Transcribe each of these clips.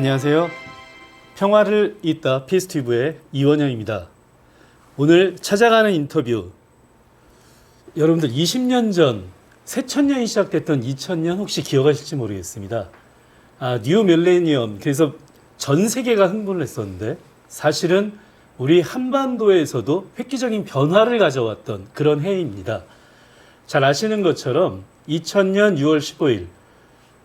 안녕하세요. 평화를 잇다 피스티브의 이원영입니다. 오늘 찾아가는 인터뷰, 여러분들 20년 전 새천년이 시작됐던 2000년 혹시 기억하실지 모르겠습니다. 뉴 밀레니엄, 그래서 전 세계가 흥분을 했었는데 사실은 우리 한반도에서도 획기적인 변화를 가져왔던 그런 해입니다. 잘 아시는 것처럼 2000년 6월 15일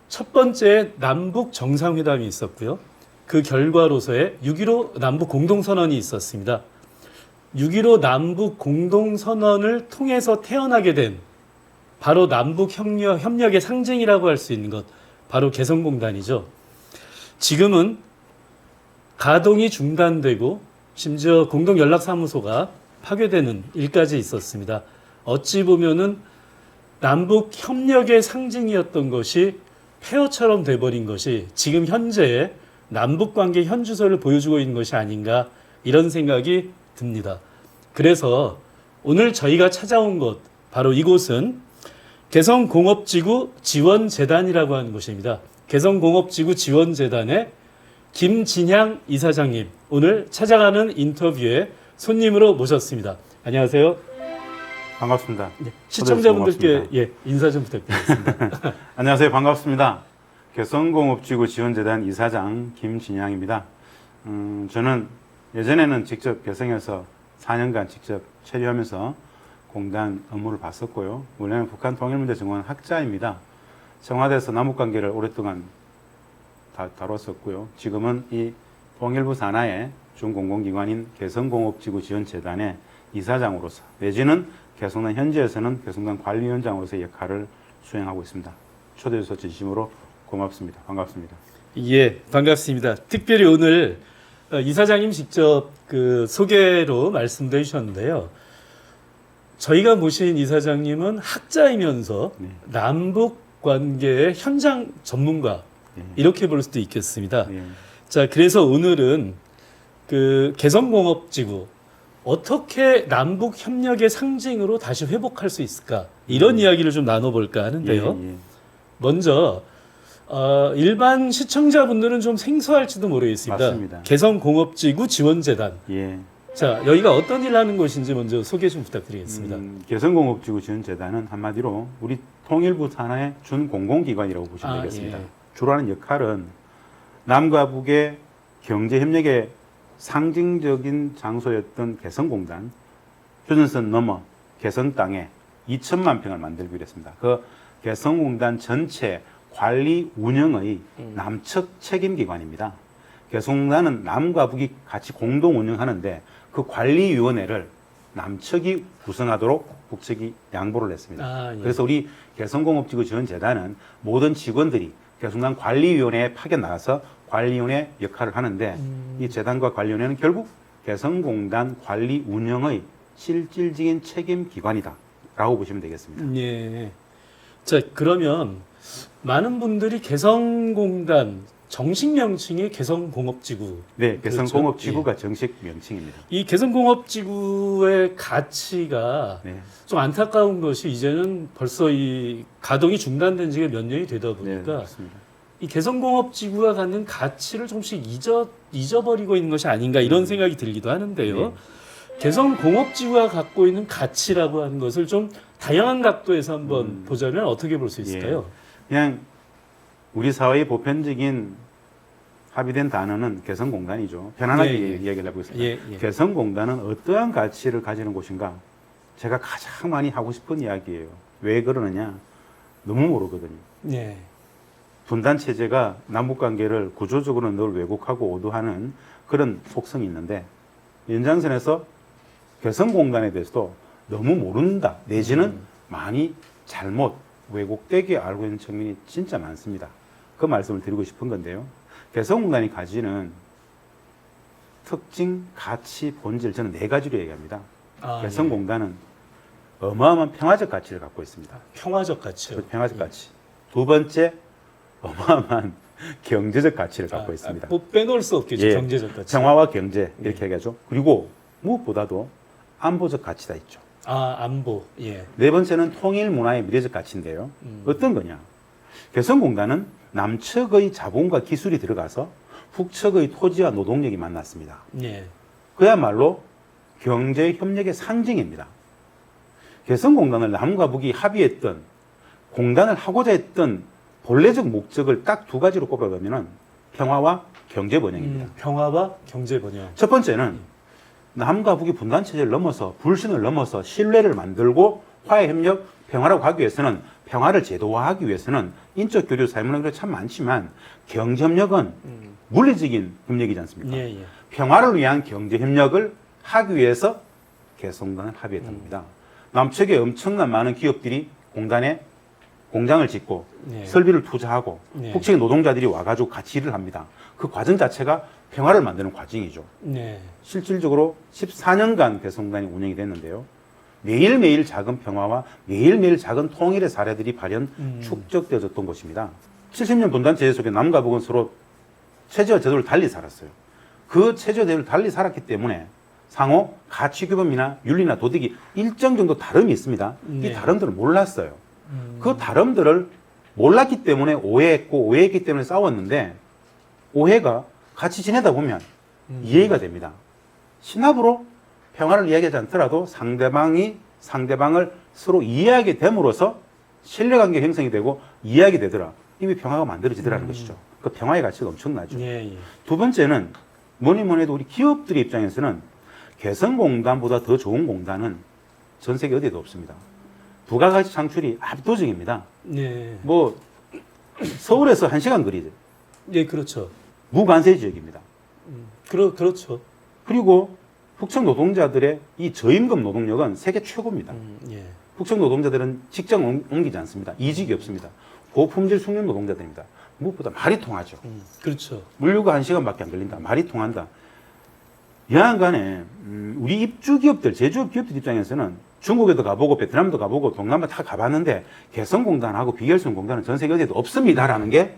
첫 번째 남북 정상회담이 있었고요. 그 결과로서의 6.15 남북 공동선언이 있었습니다. 6.15 남북 공동선언을 통해서 태어나게 된 바로 남북 협력의 상징이라고 할 수 있는 것, 바로 개성공단이죠. 지금은 가동이 중단되고 심지어 공동연락사무소가 파괴되는 일까지 있었습니다. 어찌 보면은 남북 협력의 상징이었던 것이 폐허처럼 돼버린 것이 지금 현재의 남북관계 현주소를 보여주고 있는 것이 아닌가, 이런 생각이 듭니다. 그래서 오늘 저희가 찾아온 곳, 바로 이곳은 개성공업지구 지원재단이라고 하는 곳입니다. 개성공업지구 지원재단의 김진향 이사장님, 오늘 찾아가는 인터뷰에 손님으로 모셨습니다. 안녕하세요. 반갑습니다. 네, 시청자분들께 인사 좀 부탁드리겠습니다. 안녕하세요. 반갑습니다. 개성공업지구 지원재단 이사장 김진양입니다. 저는 예전에는 직접 개성에서 4년간 직접 체류하면서 공단 업무를 봤었고요. 원래는 북한 통일문제증원 학자입니다. 청와대에서 남북관계를 오랫동안 다뤘었고요. 지금은 이 통일부 산하의 준공공기관인 개성공업지구 지원재단의 이사장으로서, 내지는 개성단 현지에서는 개성단 관리위원장으로서의 역할을 수행하고 있습니다. 초대해 주셔서 진심으로 고맙습니다. 반갑습니다. 예, 반갑습니다. 특별히 오늘 이사장님 직접 소개로 말씀도 해주셨는데요. 저희가 모신 이사장님은 학자이면서 남북 관계의 현장 전문가, 이렇게 볼 수도 있겠습니다. 자, 그래서 오늘은 개성공업지구 어떻게 남북 협력의 상징으로 다시 회복할 수 있을까, 이런 이야기를 좀 나눠볼까 하는데요. 먼저 일반 시청자분들은 좀 생소할지도 모르겠습니다. 맞습니다. 개성공업지구 지원재단. 자, 여기가 어떤 일을 하는 곳인지 먼저 소개 좀 부탁드리겠습니다. 개성공업지구 지원재단은 한마디로 우리 통일부 산하의 준공공기관이라고 보시면 되겠습니다. 주로 하는 역할은 남과 북의 경제협력의 상징적인 장소였던 개성공단, 휴전선 넘어 개성 땅에 2천만 평을 만들기로 했습니다. 그 개성공단 전체 관리 운영의 남측 책임기관입니다. 개성공단은 남과 북이 같이 공동 운영하는데 그 관리위원회를 남측이 구성하도록 북측이 양보를 했습니다. 그래서 우리 개성공업지구 지원재단은 모든 직원들이 개성공단 관리위원회에 파견 나가서 관리위원회 역할을 하는데, 이 재단과 관리위원회는 결국 개성공단 관리 운영의 실질적인 책임기관이다 라고 보시면 되겠습니다. 예. 자, 그러면 많은 분들이 개성공단 정식 명칭이 개성공업지구. 네, 개성공업지구가 정식 명칭입니다. 이 개성공업지구의 가치가 좀 안타까운 것이, 이제는 벌써 이 가동이 중단된 지가 몇 년이 되다 보니까 이 개성공업지구가 갖는 가치를 조금씩 잊어버리고 있는 것이 아닌가, 이런 생각이 들기도 하는데요. 개성공업지구가 갖고 있는 가치라고 하는 것을 좀 다양한 각도에서 한번 보자면 어떻게 볼 수 있을까요? 그냥 우리 사회의 보편적인 합의된 단어는 개성공단이죠. 편안하게 이야기를 해보겠습니다. 개성공단은 어떠한 가치를 가지는 곳인가? 제가 가장 많이 하고 싶은 이야기예요. 왜 그러느냐? 너무 모르거든요. 분단 체제가 남북 관계를 구조적으로 늘 왜곡하고 오도하는 그런 속성이 있는데, 연장선에서 개성공단에 대해서도 너무 모른다, 내지는 많이 잘못 왜곡되게 알고 있는 측면이 진짜 많습니다. 그 말씀을 드리고 싶은 건데요. 개성공단이 가지는 특징, 가치, 본질, 저는 4가지로 얘기합니다. 개성공단은 어마어마한 평화적 가치를 갖고 있습니다. 평화적 가치요? 평화적 가치. 두 번째, 어마어마한 경제적 가치를 갖고 있습니다. 뭐 빼놓을 수 없겠죠. 경제적 가치. 평화와 경제, 이렇게 얘기하죠. 그리고 무엇보다도 안보적 가치가 있죠. 안보. 네 번째는 통일 문화의 미래적 가치인데요. 어떤 거냐? 개성공단은 남측의 자본과 기술이 들어가서 북측의 토지와 노동력이 만났습니다. 예. 그야말로 경제 협력의 상징입니다. 개성공단을 남과 북이 합의했던 공단을 하고자 했던 본래적 목적을 딱 두 가지로 꼽아보면 평화와 경제 번영입니다. 평화와 경제 번영. 첫 번째는 남과 북이 분단 체제를 넘어서 불신을 넘어서 신뢰를 만들고 화해 협력 평화라고 하기 위해서는 평화를 제도화하기 위해서는 인적 교류 사회문화가 참 많지만 경제 협력은 물리적인 협력이지 않습니까? 예, 예. 평화를 위한 경제 협력을 하기 위해서 개성공단을 합의했던 겁니다. 남측에 엄청난 많은 기업들이 공단에 공장을 짓고 예. 설비를 투자하고 예. 북측의 노동자들이 와가지고 같이 일을 합니다. 그 과정 자체가 평화를 만드는 과정이죠. 네. 실질적으로 14년간 개성공단이 운영이 됐는데요. 매일매일 작은 평화와 매일매일 작은 통일의 사례들이 발현 축적되어졌던 것입니다. 70년 분단 체제 속에 남과 북은 서로 체제와 제도를 달리 살았어요. 그 체제와 제도를 달리 살았기 때문에 상호 가치 규범이나 윤리나 도덕이 일정 정도 다름이 있습니다. 네. 이 다름들을 몰랐어요. 그 다름들을 몰랐기 때문에 오해했고 오해했기 때문에 싸웠는데 오해가 같이 지내다 보면 이해가 됩니다. 신압으로 평화를 이야기하지 않더라도 상대방을 서로 이해하게 됨으로써 신뢰관계 형성이 되고 이해하게 되더라. 이미 평화가 만들어지더라는 것이죠. 그 평화의 가치가 엄청나죠. 예, 예. 두 번째는 뭐니 해도 우리 기업들의 입장에서는 개성공단보다 더 좋은 공단은 전 세계 어디에도 없습니다. 부가가치 창출이 압도적입니다. 네. 뭐 서울에서 1시간 거리죠. 예, 그렇죠. 무관세 지역입니다. 그렇죠. 그리고 북측 노동자들의 이 저임금 노동력은 세계 최고입니다. 예. 북측 노동자들은 직장 옮기지 않습니다. 이직이 없습니다. 고품질 숙련 노동자들입니다. 무엇보다 말이 통하죠. 그렇죠. 물류가 1시간밖에 안 걸린다. 말이 통한다. 여하간에 우리 입주 기업들, 제조업 기업들 입장에서는 중국에도 가보고 베트남도 가보고 동남아 다 가봤는데 개성공단하고 비교할 수 있는 공단은 전 세계 어디에도 없습니다라는 게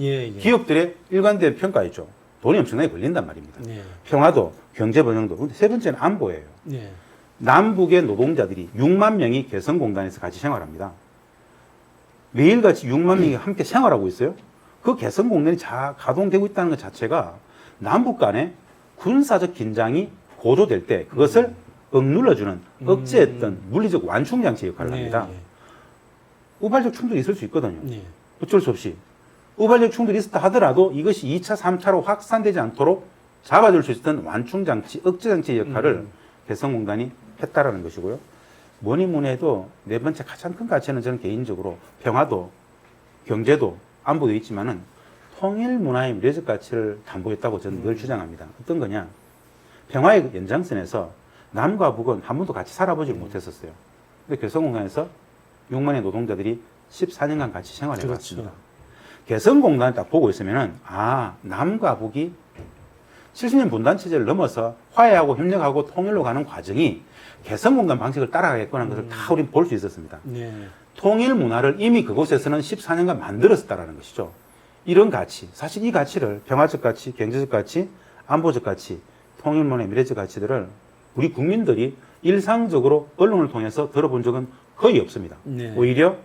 예, 예. 기업들의 일관된 평가이죠. 돈이 엄청나게 걸린단 말입니다. 예. 평화도, 경제 번영도. 근데 세 번째는 안보예요. 예. 남북의 노동자들이 6만 명이 개성공단에서 같이 생활합니다. 매일같이 6만 명이 함께 생활하고 있어요. 그 개성공단이 가동되고 있다는 것 자체가 남북 간에 군사적 긴장이 고조될 때 그것을 억눌러주는 억제했던 물리적 완충장치 역할을 합니다. 예, 우발적 충돌이 있을 수 있거든요. 예. 어쩔 수 없이. 우발적 충돌이 있었다 하더라도 이것이 2차, 3차로 확산되지 않도록 잡아줄 수 있었던 완충장치, 억제장치의 역할을 개성공단이 했다라는 것이고요. 뭐니 해도 네 번째 가장 큰 가치는 저는 개인적으로 평화도, 경제도, 안보도 있지만은 통일 문화의 미래적 가치를 담보했다고 저는 늘 주장합니다. 어떤 거냐? 평화의 연장선에서 남과 북은 한 번도 같이 살아보지 못했었어요. 근데 개성공단에서 6만의 노동자들이 14년간 같이 생활해 왔습니다. 그렇죠. 개성공단을 딱 보고 있으면은 남과 북이 70년 분단 체제를 넘어서 화해하고 협력하고 통일로 가는 과정이 개성공단 방식을 따라가겠구나 하는 것을 다 우리는 볼 수 있었습니다. 예. 통일 문화를 이미 그곳에서는 14년간 만들었다라는 것이죠. 이런 가치, 사실 이 가치를 평화적 가치, 경제적 가치, 안보적 가치, 통일 문화의 미래적 가치들을 우리 국민들이 일상적으로 언론을 통해서 들어본 적은 거의 없습니다. 네. 오히려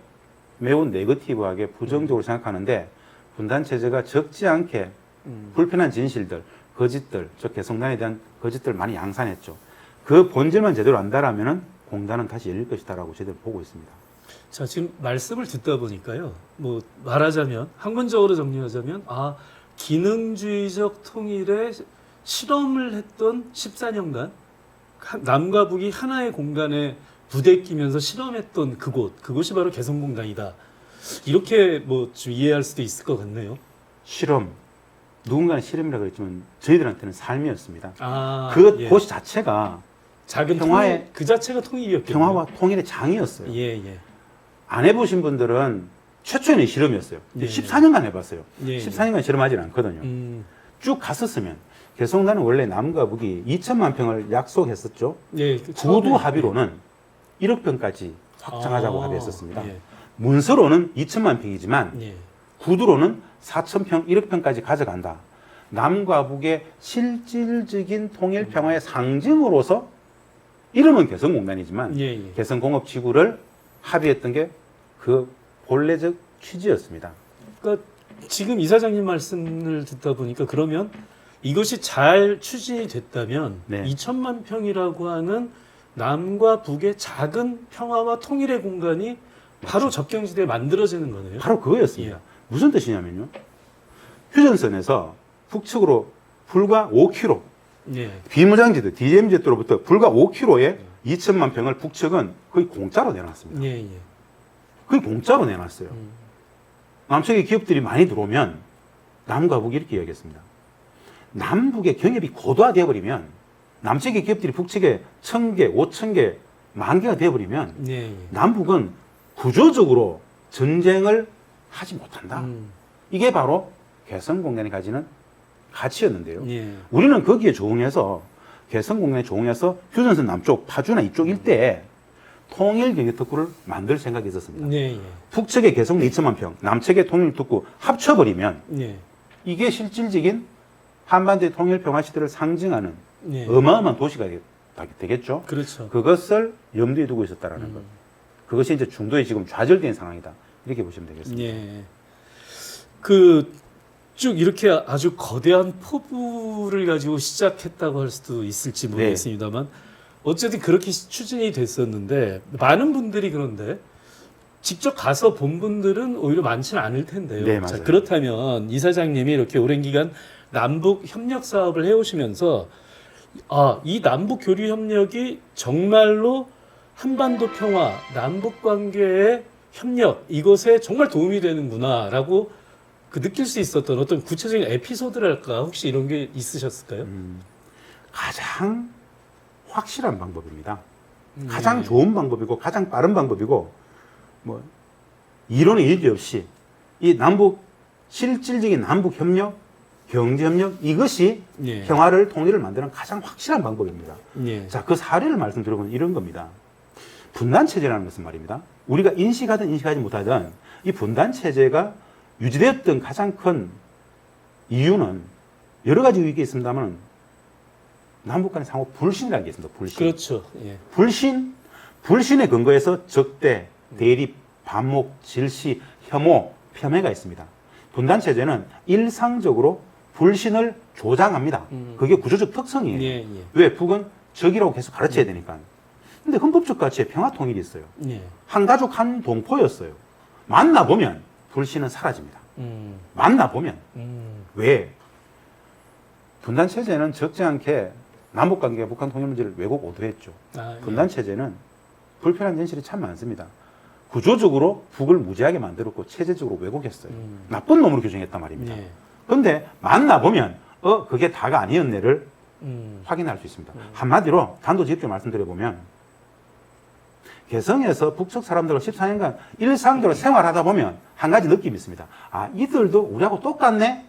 매우 네거티브하게 부정적으로 생각하는데 분단 체제가 적지 않게 불편한 진실들, 거짓들, 저 개성단에 대한 거짓들 많이 양산했죠. 그 본질만 제대로 안다라면은 공단은 다시 열릴 것이다라고 제대로 보고 있습니다. 자, 지금 말씀을 듣다 보니까요. 뭐 말하자면 학문적으로 정리하자면 기능주의적 통일에 실험을 했던 14년간 남과 북이 하나의 공간에 부대끼면서 실험했던 그곳이 바로 개성공단이다. 이렇게 뭐 좀 이해할 수도 있을 것 같네요. 실험, 누군가는 실험이라고 했지만 저희들한테는 삶이었습니다. 예. 그곳 자체가 작은 평화의 그 자체가 통일이었겠네요. 평화와 통일의 장이었어요. 예, 예. 안 해보신 분들은 최초에는 실험이었어요. 예. 14년간 해봤어요. 예, 14년간 실험하지는 않거든요. 쭉 갔었으면 개성단은 원래 남과 북이 2천만 평을 약속했었죠. 예, 구두 합의로는 1억 평까지 확장하자고 합의했었습니다. 예. 문서로는 2천만 평이지만 예. 구두로는 4,000평, 1억 평까지 가져간다. 남과 북의 실질적인 통일 평화의 상징으로서 이름은 개성공단이지만 예, 예. 개성공업지구를 합의했던 게 그 본래적 취지였습니다. 그러니까 지금 이사장님 말씀을 듣다 보니까 그러면 이것이 잘 추진이 됐다면 네. 2천만 평이라고 하는 남과 북의 작은 평화와 통일의 공간이 바로 접경지대에 만들어지는 거네요. 바로 그거였습니다. 무슨 뜻이냐면요. 휴전선에서 북측으로 불과 5km, 예. 비무장지대, DMZ로부터 불과 5km에 2천만 평을 북측은 거의 공짜로 내놨습니다. 예, 예. 거의 공짜로 내놨어요. 남측의 기업들이 많이 들어오면 남과 북이 이렇게 이야기했습니다. 남북의 경협이 고도화되어 버리면 남측의 기업들이 북측에 1,000개, 5,000개, 10,000개가 되어버리면 예, 예. 남북은 구조적으로 전쟁을 하지 못한다. 이게 바로 개성공단이 가지는 가치였는데요. 예. 우리는 거기에 조응해서 개성공단에 조응해서 휴전선 남쪽, 파주나 이쪽 일대에 통일경유특구를 만들 생각이 있었습니다. 예, 예. 북측의 개성도 2천만 평, 남측의 통일특구 합쳐버리면 예. 이게 실질적인 한반도의 통일평화 시대를 상징하는 예. 어마어마한 도시가 되겠죠. 그렇죠. 그것을 염두에 두고 있었다라는 것. 그것이 이제 중도에 지금 좌절된 상황이다. 이렇게 보시면 되겠습니다. 예. 그 쭉 이렇게 아주 거대한 포부를 가지고 시작했다고 할 수도 있을지 모르겠습니다만 어쨌든 그렇게 추진이 됐었는데 많은 분들이 그런데 직접 가서 본 분들은 오히려 많지는 않을 텐데요. 네, 자, 맞아요. 그렇다면 이사장님이 이렇게 오랜 기간 남북 협력 사업을 해오시면서 이 남북 교류 협력이 정말로 한반도 평화, 남북 관계의 협력 이것에 정말 도움이 되는구나라고 그 느낄 수 있었던 어떤 구체적인 에피소드랄까 혹시 이런 게 있으셨을까요? 가장 확실한 방법입니다. 네. 가장 좋은 방법이고 가장 빠른 방법이고 뭐 이론의 일리 없이 이 남북 실질적인 남북 협력, 경제 협력 이것이 예. 평화를 통일을 만드는 가장 확실한 방법입니다. 예. 자, 그 사례를 말씀드려보면 이런 겁니다. 분단 체제라는 것은 말입니다. 우리가 인식하든 인식하지 못하든 이 분단 체제가 유지되었던 가장 큰 이유는 여러 가지 이유가 있습니다만 남북 간의 상호 불신이라는 게 있습니다. 불신. 그렇죠. 예. 불신에 근거해서 적대, 대립, 반목, 질시, 혐오, 폄훼가 있습니다. 분단 체제는 일상적으로 불신을 조장합니다. 그게 구조적 특성이에요. 예, 예. 왜? 북은 적이라고 계속 가르쳐야 되니까. 근데 헌법적 가치에 평화 통일이 있어요. 예. 한 가족 한 동포였어요. 만나보면 불신은 사라집니다. 만나보면. 왜? 분단 체제는 적지 않게 남북 관계, 북한 통일 문제를 왜곡 오도했죠. 분단 체제는 불편한 현실이 참 많습니다. 구조적으로 북을 무지하게 만들었고 체제적으로 왜곡했어요. 나쁜 놈으로 규정했단 말입니다. 예. 그런데 만나보면 그게 다가 아니었네를 확인할 수 있습니다. 한마디로 단도직입적으로 말씀드려보면 개성에서 북측 사람들과 14년간 일상적으로 생활하다 보면 한 가지 느낌이 있습니다. 이들도 우리하고 똑같네?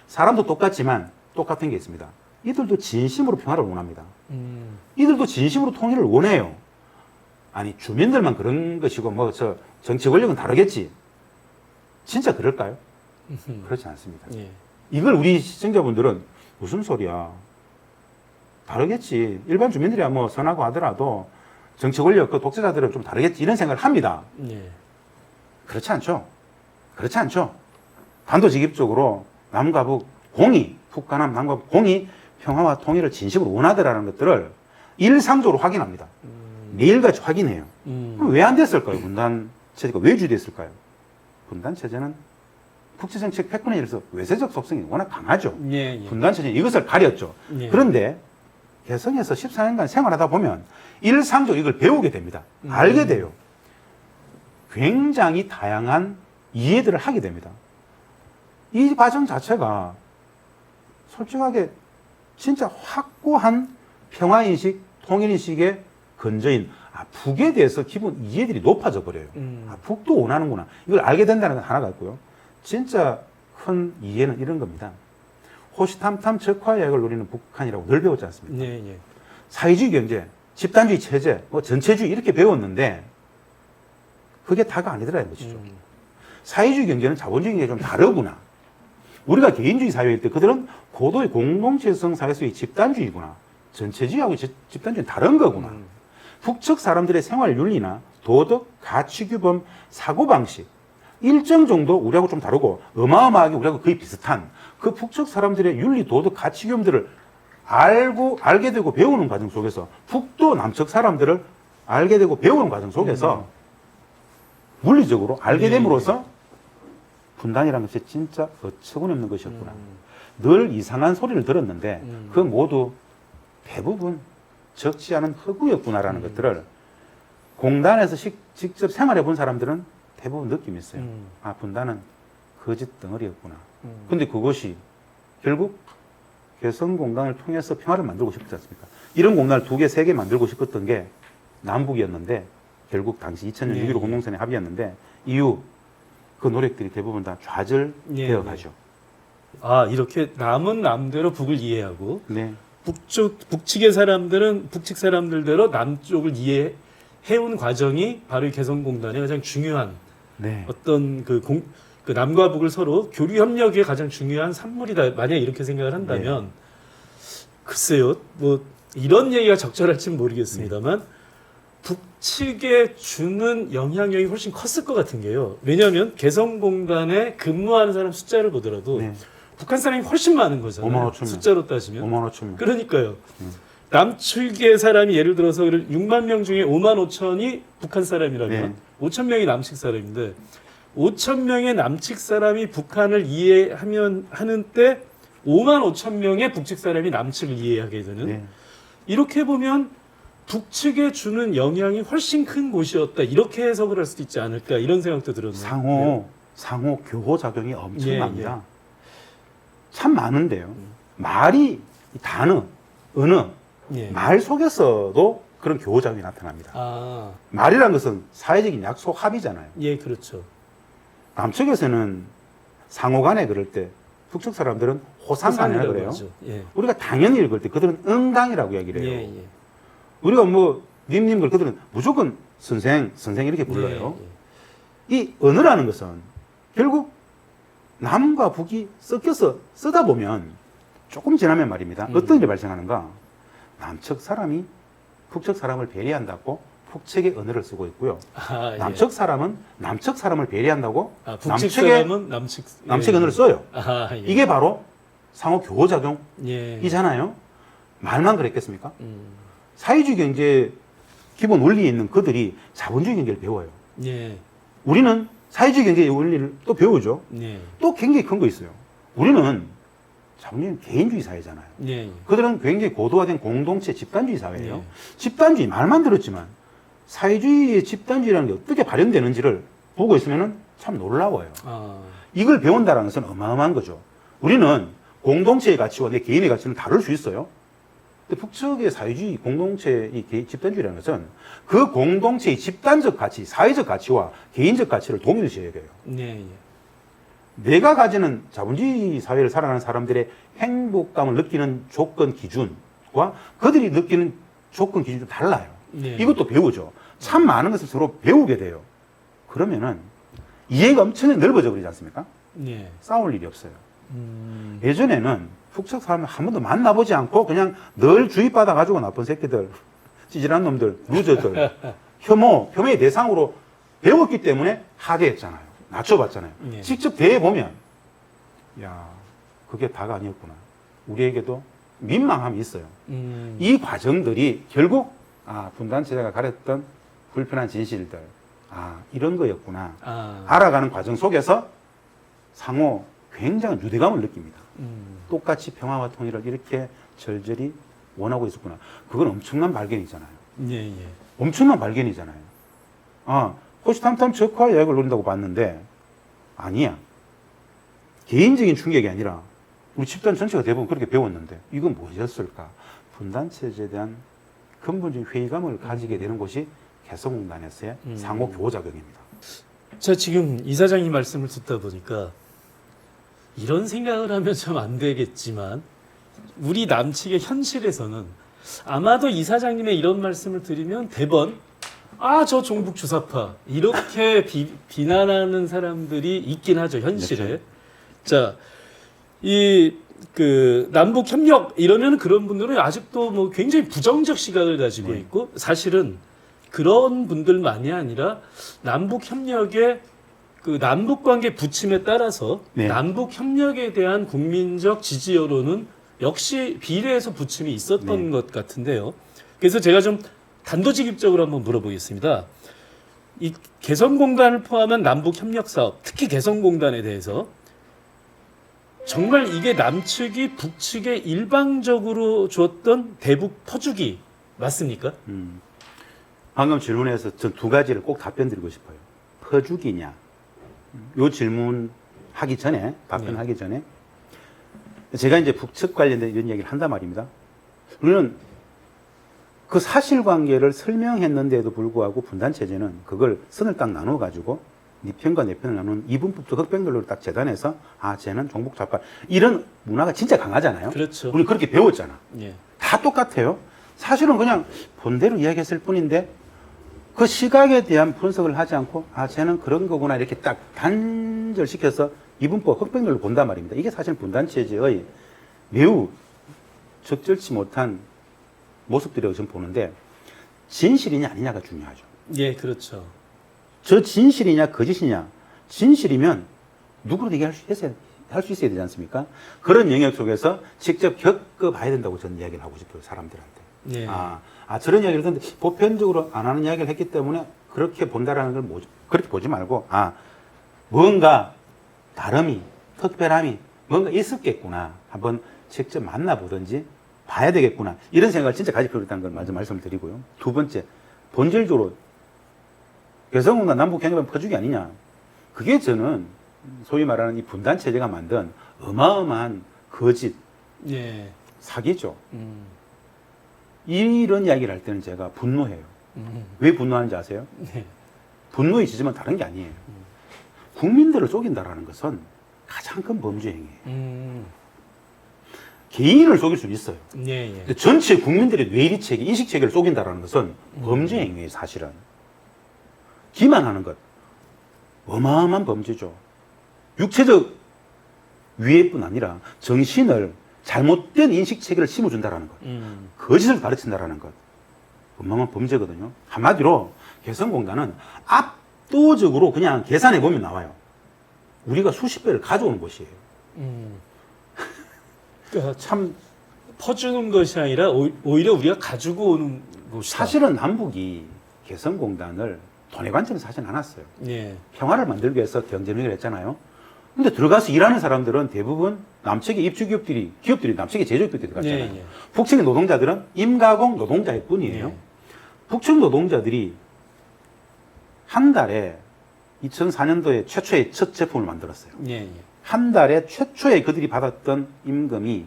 사람도 똑같지만 똑같은 게 있습니다. 이들도 진심으로 평화를 원합니다. 이들도 진심으로 통일을 원해요. 아니, 주민들만 그런 것이고, 정치 권력은 다르겠지. 진짜 그럴까요? 그렇지 않습니다. 예. 이걸 우리 시청자분들은 무슨 소리야. 다르겠지. 일반 주민들이야 뭐 선하고 하더라도 정치 권력 그 독재자들은 좀 다르겠지. 이런 생각을 합니다. 예. 그렇지 않죠. 그렇지 않죠. 단도직입적으로 남과 북 공이, 북과 남과 북 공이 평화와 통일을 진심으로 원하더라는 것들을 일상적으로 확인합니다. 매일같이 확인해요. 그럼 왜 안 됐을까요? 분단 체제가 왜 유지됐을까요? 분단 체제는 국제정책 패권에 의해서 외세적 속성이 워낙 강하죠. 예, 예. 분단 체제는 이것을 가렸죠. 예. 그런데 개성에서 14년간 생활하다 보면 일상적으로 이걸 배우게 됩니다. 알게 돼요. 굉장히 다양한 이해들을 하게 됩니다. 이 과정 자체가 솔직하게 진짜 확고한 평화인식, 통일인식의 근저인 북에 대해서 기본 이해들이 높아져 버려요. 북도 원하는구나. 이걸 알게 된다는 건 하나가 있고요. 진짜 큰 이해는 이런 겁니다. 호시탐탐 적화약을 누리는 북한이라고 늘 배웠지 않습니까? 예, 예. 사회주의 경제, 집단주의 체제, 전체주의 이렇게 배웠는데 그게 다가 아니더라 이 것이죠. 사회주의 경제는 자본주의 경제가 좀 다르구나. 우리가 개인주의 사회일 때 그들은 고도의 공동체성 사회수의 집단주의구나. 전체주의하고 집단주의는 다른 거구나. 북측 사람들의 생활 윤리나 도덕, 가치 규범, 사고방식, 일정 정도 우리하고 좀 다르고 어마어마하게 우리하고 거의 비슷한 그 북측 사람들의 윤리, 도덕, 가치 규범들을 알게 되고 배우는 과정 속에서 북도 남측 사람들을 알게 되고 배우는 과정 속에서 물리적으로 알게 됨으로써 분단이라는 것이 진짜 어처구니없는 것이었구나. 늘 이상한 소리를 들었는데 그 모두 대부분 적지 않은 허구였구나라는 것들을 공단에서 직접 생활해 본 사람들은 대부분 느낌이 있어요. 아, 분단은 거짓 덩어리였구나. 근데 그것이 결국 개성공단을 통해서 평화를 만들고 싶지 않습니까? 이런 공단을 2개, 3개 만들고 싶었던 게 남북이었는데 결국 당시 2000년 6.15 공동선의 합의였는데 이후 그 노력들이 대부분 다 좌절되어 가죠. 아, 이렇게 남은 남대로 북을 이해하고 네. 북측의 사람들은 북측 사람들대로 남쪽을 이해해온 과정이 바로 이 개성공단의 가장 중요한 네. 어떤 그 남과 북을 서로 교류 협력의 가장 중요한 산물이다. 만약 이렇게 생각을 한다면 글쎄요, 뭐 이런 얘기가 적절할지는 모르겠습니다만 북측에 주는 영향력이 훨씬 컸을 것 같은 게요. 왜냐하면 개성공단에 근무하는 사람 숫자를 보더라도 북한 사람이 훨씬 많은 거잖아요. 5만 5천 명. 숫자로 따지면. 5만 5천 명. 그러니까요. 남측의 사람이 예를 들어서 6만 명 중에 5만 5천이 북한 사람이라면 5천 명이 남측 사람인데 5천 명의 남측 사람이 북한을 하는 때 5만 5천 명의 북측 사람이 남측을 이해하게 되는 이렇게 보면 북측에 주는 영향이 훨씬 큰 곳이었다. 이렇게 해석을 할 수도 있지 않을까 이런 생각도 들었네요. 상호 교호 작용이 엄청납니다. 참 많은데요. 말이 단어, 언어, 말 속에서도 그런 교호 작용이 나타납니다. 아. 말이란 것은 사회적인 약속 합의잖아요. 예, 그렇죠. 남측에서는 상호 간에 그럴 때 북측 사람들은 호상간이라고 그래요. 우리가 당연히 읽을 때 그들은 응당이라고 이야기를 해요. 우리가 뭐 님님 걸 그들은 무조건 선생 이렇게 불러요. 이 언어라는 것은 결국 남과 북이 섞여서 쓰다 보면 조금 지나면 말입니다. 어떤 일이 발생하는가? 남측 사람이 북측 사람을 배려한다고 북측의 언어를 쓰고 있고요. 남측 사람은 남측 사람을 배려한다고 북측 사람은 남측 언어를 써요. 예. 이게 바로 상호 교호 작용이잖아요. 말만 그랬겠습니까? 사회주의 경제 기본 원리에 있는 그들이 자본주의 경제를 배워요. 우리는 사회주의 경제의 원리를 또 배우죠. 또 굉장히 큰 거 있어요. 우리는 자본주의는 개인주의 사회잖아요. 그들은 굉장히 고도화된 공동체 집단주의 사회예요. 집단주의 말만 들었지만 사회주의의 집단주의라는 게 어떻게 발현되는지를 보고 있으면 참 놀라워요. 이걸 배운다는 것은 어마어마한 거죠. 우리는 공동체의 가치와 내 개인의 가치는 다룰 수 있어요. 근데 북측의 사회주의 공동체의 집단주의라는 것은 그 공동체의 집단적 가치, 사회적 가치와 개인적 가치를 동일시해야 돼요. 내가 가지는 자본주의 사회를 살아가는 사람들의 행복감을 느끼는 조건 기준과 그들이 느끼는 조건 기준이 좀 달라요. 이것도 배우죠. 참 많은 것을 서로 배우게 돼요. 그러면은 이해가 엄청 넓어져 버리지 않습니까? 싸울 일이 없어요. 예전에는 북측 사람을 한 번도 만나보지 않고 그냥 늘 주입받아 가지고 나쁜 새끼들, 찌질한 놈들, 루저들, 혐오의 대상으로 배웠기 때문에 하대했잖아요. 낮춰봤잖아요. 직접 대해보면 야, 그게 다가 아니었구나. 우리에게도 민망함이 있어요. 이 과정들이 결국 분단체제가 가렸던 불편한 진실들, 이런 거였구나. 알아가는 과정 속에서 상호 굉장한 유대감을 느낍니다. 똑같이 평화와 통일을 이렇게 절절히 원하고 있었구나. 그건 엄청난 발견이잖아요. 엄청난 발견이잖아요. 호시탐탐 적화 여행을 노린다고 봤는데 아니야. 개인적인 충격이 아니라 우리 집단 전체가 대부분 그렇게 배웠는데 이건 무엇이었을까? 분단체제에 대한 근본적인 회의감을 가지게 되는 곳이 개성공단에서의 상호 교호 작용입니다. 자, 지금 이사장님 말씀을 듣다 보니까 이런 생각을 하면 좀 안 되겠지만 우리 남측의 현실에서는 아마도 이사장님의 이런 말씀을 드리면 대번 저 종북 주사파 이렇게 비난하는 사람들이 있긴 하죠, 현실에. 자, 남북 협력 이러면 그런 분들은 아직도 뭐 굉장히 부정적 시각을 가지고 있고 사실은 그런 분들만이 아니라 남북 협력의 그 남북 관계 부침에 따라서 네. 남북 협력에 대한 국민적 지지 여론은 역시 비례해서 부침이 있었던 네. 것 같은데요. 그래서 제가 좀 단도직입적으로 한번 물어보겠습니다. 이 개성공단을 포함한 남북 협력 사업, 특히 개성공단에 대해서 정말 이게 남측이 북측에 일방적으로 줬던 대북 퍼주기 맞습니까? 방금 질문에서 전 두 가지를 꼭 답변 드리고 싶어요. 퍼주기냐? 요 질문 하기 전에, 답변하기 전에, 제가 이제 북측 관련된 이런 얘기를 한단 말입니다. 우리는 그 사실관계를 설명했는데도 불구하고 분단체제는 그걸 선을 딱 나눠가지고 네 편과 내 편을 나누는 이분법적 흑백론을 딱 재단해서 아, 쟤는 종북좌파. 이런 문화가 진짜 강하잖아요. 그렇죠. 우리 그렇게 배웠잖아. 예. 다 똑같아요. 사실은 그냥 본대로 이야기했을 뿐인데 그 시각에 대한 분석을 하지 않고 아, 쟤는 그런 거구나 이렇게 딱 단절시켜서 이분법 흑백론을 본단 말입니다. 이게 사실 분단체제의 매우 적절치 못한 모습들이라고 저는 보는데 진실이냐 아니냐가 중요하죠. 예, 그렇죠. 저 진실이냐 거짓이냐. 진실이면 누구로 얘기할 수 있어야 되지 않습니까? 그런 영역 속에서 직접 겪어봐야 된다고 저는 이야기를 하고 싶어요. 사람들한테. 예. 저런 이야기를 듣는데 보편적으로 안 하는 이야기를 했기 때문에 그렇게 본다라는 걸 그렇게 보지 말고 뭔가 다름이 특별함이 뭔가 있었겠구나. 한번 직접 만나보든지 봐야 되겠구나. 이런 생각을 진짜 가질 필요가 있다는 걸 먼저 말씀드리고요. 두 번째, 본질적으로 개성공단 남북협력은 퍼주기 아니냐. 그게 저는 소위 말하는 이 분단체제가 만든 어마어마한 거짓, 예. 사기죠. 이런 이야기를 할 때는 제가 분노해요. 왜 분노하는지 아세요? 네. 분노의 지점은 다른 게 아니에요. 국민들을 속인다라는 것은 가장 큰 범죄 행위예요. 개인을 속일 수는 있어요. 예, 예. 근데 전체 국민들의 뇌리체계, 인식체계를 속인다라는 것은 범죄 행위예요, 사실은. 기만하는 것. 어마어마한 범죄죠. 육체적 위해뿐 아니라 정신을 잘못된 인식체계를 심어준다라는 것. 거짓을 가르친다라는 것. 어마어마한 범죄거든요. 한마디로 개성공단은 압도적으로 그냥 계산해보면 나와요. 우리가 수십 배를 가져오는 곳이에요. 그러니까 참 퍼주는 것이 아니라 오히려 우리가 가지고 오는 것이다. 사실은 남북이 개성공단을 돈의 관점에서 사진 않았어요. 예. 평화를 만들기 위해서 경제협력을 했잖아요. 근데 들어가서 일하는 사람들은 대부분 남측의 입주기업들이, 남측의 제조기업들이 들어갔잖아요. 예, 예. 북측의 노동자들은 임가공 노동자일 뿐이에요. 예. 북측 노동자들이 한 달에 2004년도에 최초의 첫 제품을 만들었어요. 예, 예. 한 달에 최초에 그들이 받았던 임금이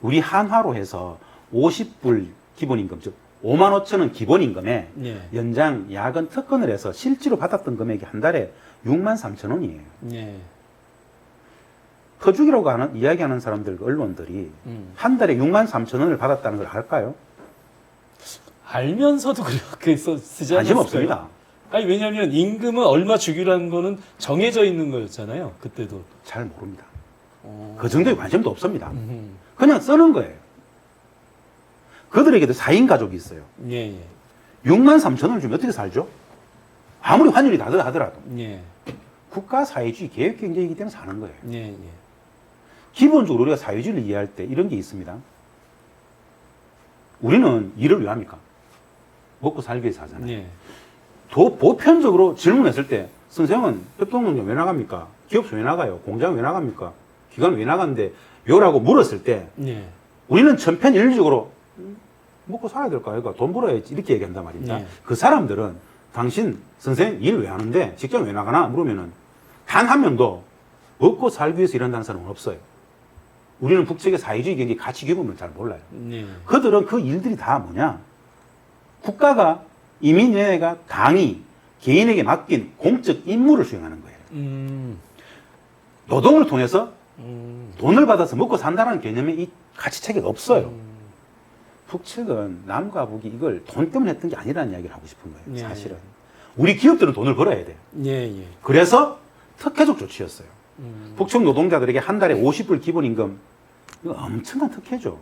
우리 한화로 해서 50불 기본임금, 즉 5만 5천 원 기본임금에 예. 연장, 야근, 특근을 해서 실제로 받았던 금액이 한 달에 6만 3천 원이에요. 예. 퍼주기라고 이야기하는 사람들, 언론들이 한 달에 6만 3천 원을 받았다는 걸 알까요? 알면서도 그렇게 쓰지 않았을까요? 관심 없습니다. 아니 왜냐하면 임금은 얼마 주기라는 거는 정해져 있는 거였잖아요. 그때도. 잘 모릅니다. 그 정도의 관심도 없습니다. 음흠. 그냥 쓰는 거예요. 그들에게도 4인 가족이 있어요. 예, 예. 6만 3천 원을 주면 어떻게 살죠? 아무리 환율이 다르다 하더라도. 예. 국가 사회주의 계획 경제이기 때문에 사는 거예요. 예, 예. 기본적으로 우리가 사회주의를 이해할 때 이런 게 있습니다. 우리는 일을 왜 합니까? 먹고 살기 위해서 하잖아요. 예. 보편적으로 질문했을 때 선생은 협동농장 왜 나갑니까? 기업소 왜 나가요? 공장 왜 나갑니까? 기관 왜 나가는데 왜라고 물었을 때 예. 우리는 천편일률적으로 먹고 살아야 될 거 아이가 돈 벌어야지 이렇게 얘기한단 말입니다. 예. 그 사람들은 당신 선생 일 왜 하는데 직장 왜 나가나 물으면은 단 한 명도 먹고 살기 위해서 일한다는 사람은 없어요. 우리는 북측의 사회주의 경제 가치 규범을 잘 몰라요. 예. 그들은 그 일들이 다 뭐냐? 국가가 이민회가 당이 개인에게 맡긴 공적 임무를 수행하는 거예요. 노동을 통해서 돈을 받아서 먹고 산다는 개념의 이 가치체계가 없어요. 북측은 남과 북이 이걸 돈 때문에 했던 게 아니라는 이야기를 하고 싶은 거예요. 예. 사실은. 우리 기업들은 돈을 벌어야 돼요. 예, 예. 그래서 특혜적 조치였어요. 북측 노동자들에게 한 달에 50불 기본임금, 이거 엄청난 특혜죠.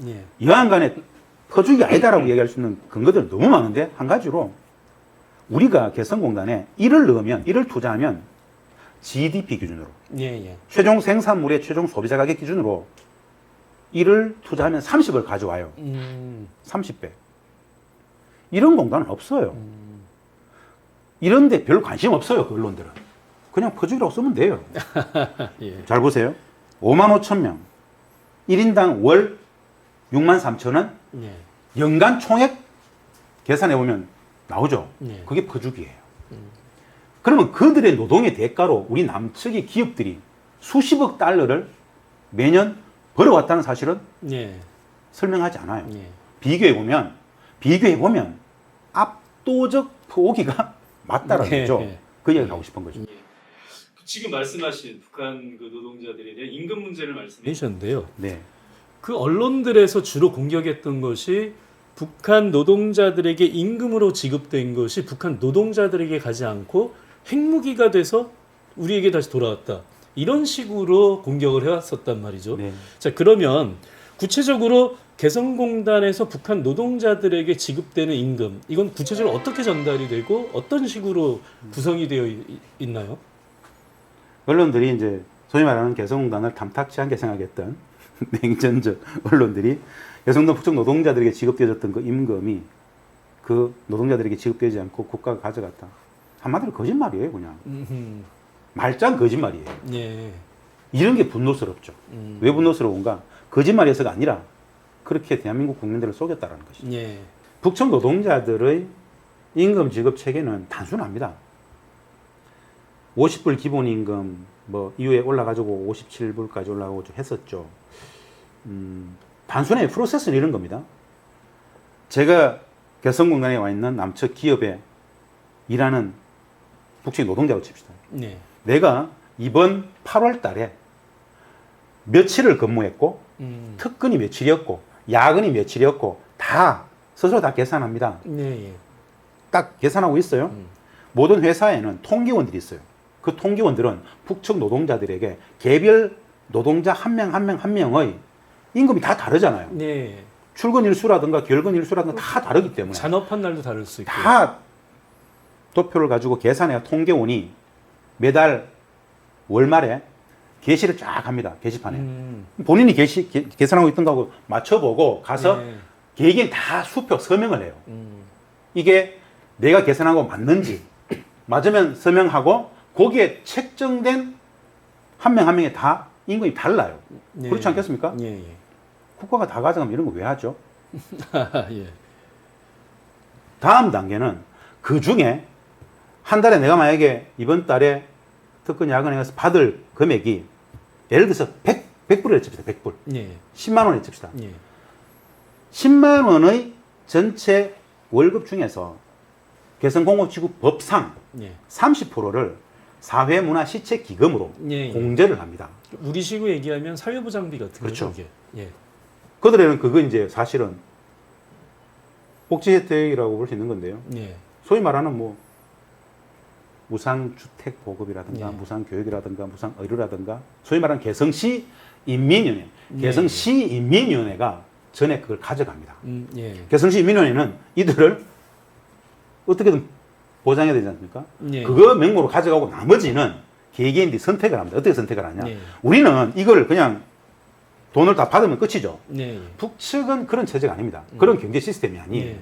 예. 여하간에 퍼주기 아니다라고 얘기할 수 있는 근거들은 너무 많은데, 한 가지로 우리가 개성공단에 이를 넣으면, 이를 투자하면 GDP 기준으로, 최종 생산물의 최종 소비자 가격 기준으로 이를 투자하면 30을 가져와요. 30배. 이런 공단은 없어요. 이런데 별 관심 없어요, 그 언론들은. 그냥 퍼주기라고 쓰면 돼요. 예. 잘 보세요. 55,000명. 1인당 월 63,000원. 예. 연간 총액 계산해보면 나오죠. 예. 그게 퍼주기예요. 그러면 그들의 노동의 대가로 우리 남측의 기업들이 수십억 달러를 매년 벌어왔다는 사실은 예. 설명하지 않아요. 예. 비교해보면 압도적 포기가 맞다라는 예. 거죠. 예. 그 이야기를 하고 싶은 거죠. 예. 지금 말씀하신 북한 그 노동자들에 대한 임금 문제를 말씀해 주셨는데요. 네. 그 언론들에서 주로 공격했던 것이 북한 노동자들에게 임금으로 지급된 것이 북한 노동자들에게 가지 않고 핵무기가 돼서 우리에게 다시 돌아왔다. 이런 식으로 공격을 해왔었단 말이죠. 네. 자, 그러면 구체적으로 개성공단에서 북한 노동자들에게 지급되는 임금, 이건 구체적으로 어떻게 전달이 되고 어떤 식으로 구성이 되어 있나요? 언론들이 이제 소위 말하는 개성공단을 탐탁치 않게 생각했던 냉전적 언론들이 개성공단 북측 노동자들에게 지급되어졌던 그 임금이 그 노동자들에게 지급되지 않고 국가가 가져갔다. 한마디로 거짓말이에요, 그냥. 말짱 거짓말이에요. 예. 이런 게 분노스럽죠. 왜 분노스러운가? 거짓말이어서가 아니라 그렇게 대한민국 국민들을 속였다라는 것이죠. 예. 북측 노동자들의 임금 지급 체계는 단순합니다. 50불 기본임금 뭐 이후에 올라가지고 57불까지 올라가고 좀 했었죠. 단순해. 프로세스는 이런 겁니다. 제가 개성공단에 와 있는 남측 기업에 일하는 북측 노동자로 칩시다. 네. 내가 이번 8월 달에 며칠을 근무했고 특근이 며칠이었고 야근이 며칠이었고 다 스스로 다 계산합니다. 네. 딱 계산하고 있어요. 모든 회사에는 통계원들이 있어요. 그 통계원들은 북측 노동자들에게 개별 노동자 한 명 한 명 한 명의 임금이 다 다르잖아요. 네. 출근 일수라든가 결근 일수라든가 다 다르기 때문에 잔업한 날도 다를 수 있고. 다 도표를 가지고 계산해야 통계원이 매달 월말에 게시를 쫙 합니다. 게시판에. 본인이 계산하고 있던 거하고 맞춰보고 가서 네. 개개인 다 수표 서명을 해요. 이게 내가 계산한 거 맞는지 맞으면 서명하고 거기에 책정된 한 명 한 명에 다 임금이 달라요. 네. 그렇지 않겠습니까? 예, 예. 국가가 다 가져가면 이런 거 왜 하죠? 예. 다음 단계는 그 중에 한 달에 내가 만약에 이번 달에 특근 야근해서 받을 금액이 예를 들어서 100불을 칩시다. 100불. 예. 10만 원을 칩시다. 예. 10만 원의 전체 월급 중에서 개성공업지구 법상 예. 30%를 사회문화시책기금으로 예, 예. 공제를 합니다. 우리식으로 얘기하면 사회보장비 같은 그렇죠. 거죠. 이게. 예. 그들에는 그거 이제 사실은 복지 혜택이라고 볼 수 있는 건데요. 예. 소위 말하는 뭐 무상주택 보급이라든가 예. 무상교육이라든가 무상의료라든가 소위 말하는 개성시 인민위원회, 예. 개성시 인민위원회가 전에 그걸 가져갑니다. 예. 개성시 인민위원회는 이들을 어떻게든 보장해야 되지 않습니까? 예. 그거 명목으로 가져가고 나머지는 개개인들이 선택을 합니다. 어떻게 선택을 하냐? 예. 우리는 이걸 그냥 돈을 다 받으면 끝이죠. 예. 북측은 그런 체제가 아닙니다. 그런 경제 시스템이 아니에요. 예.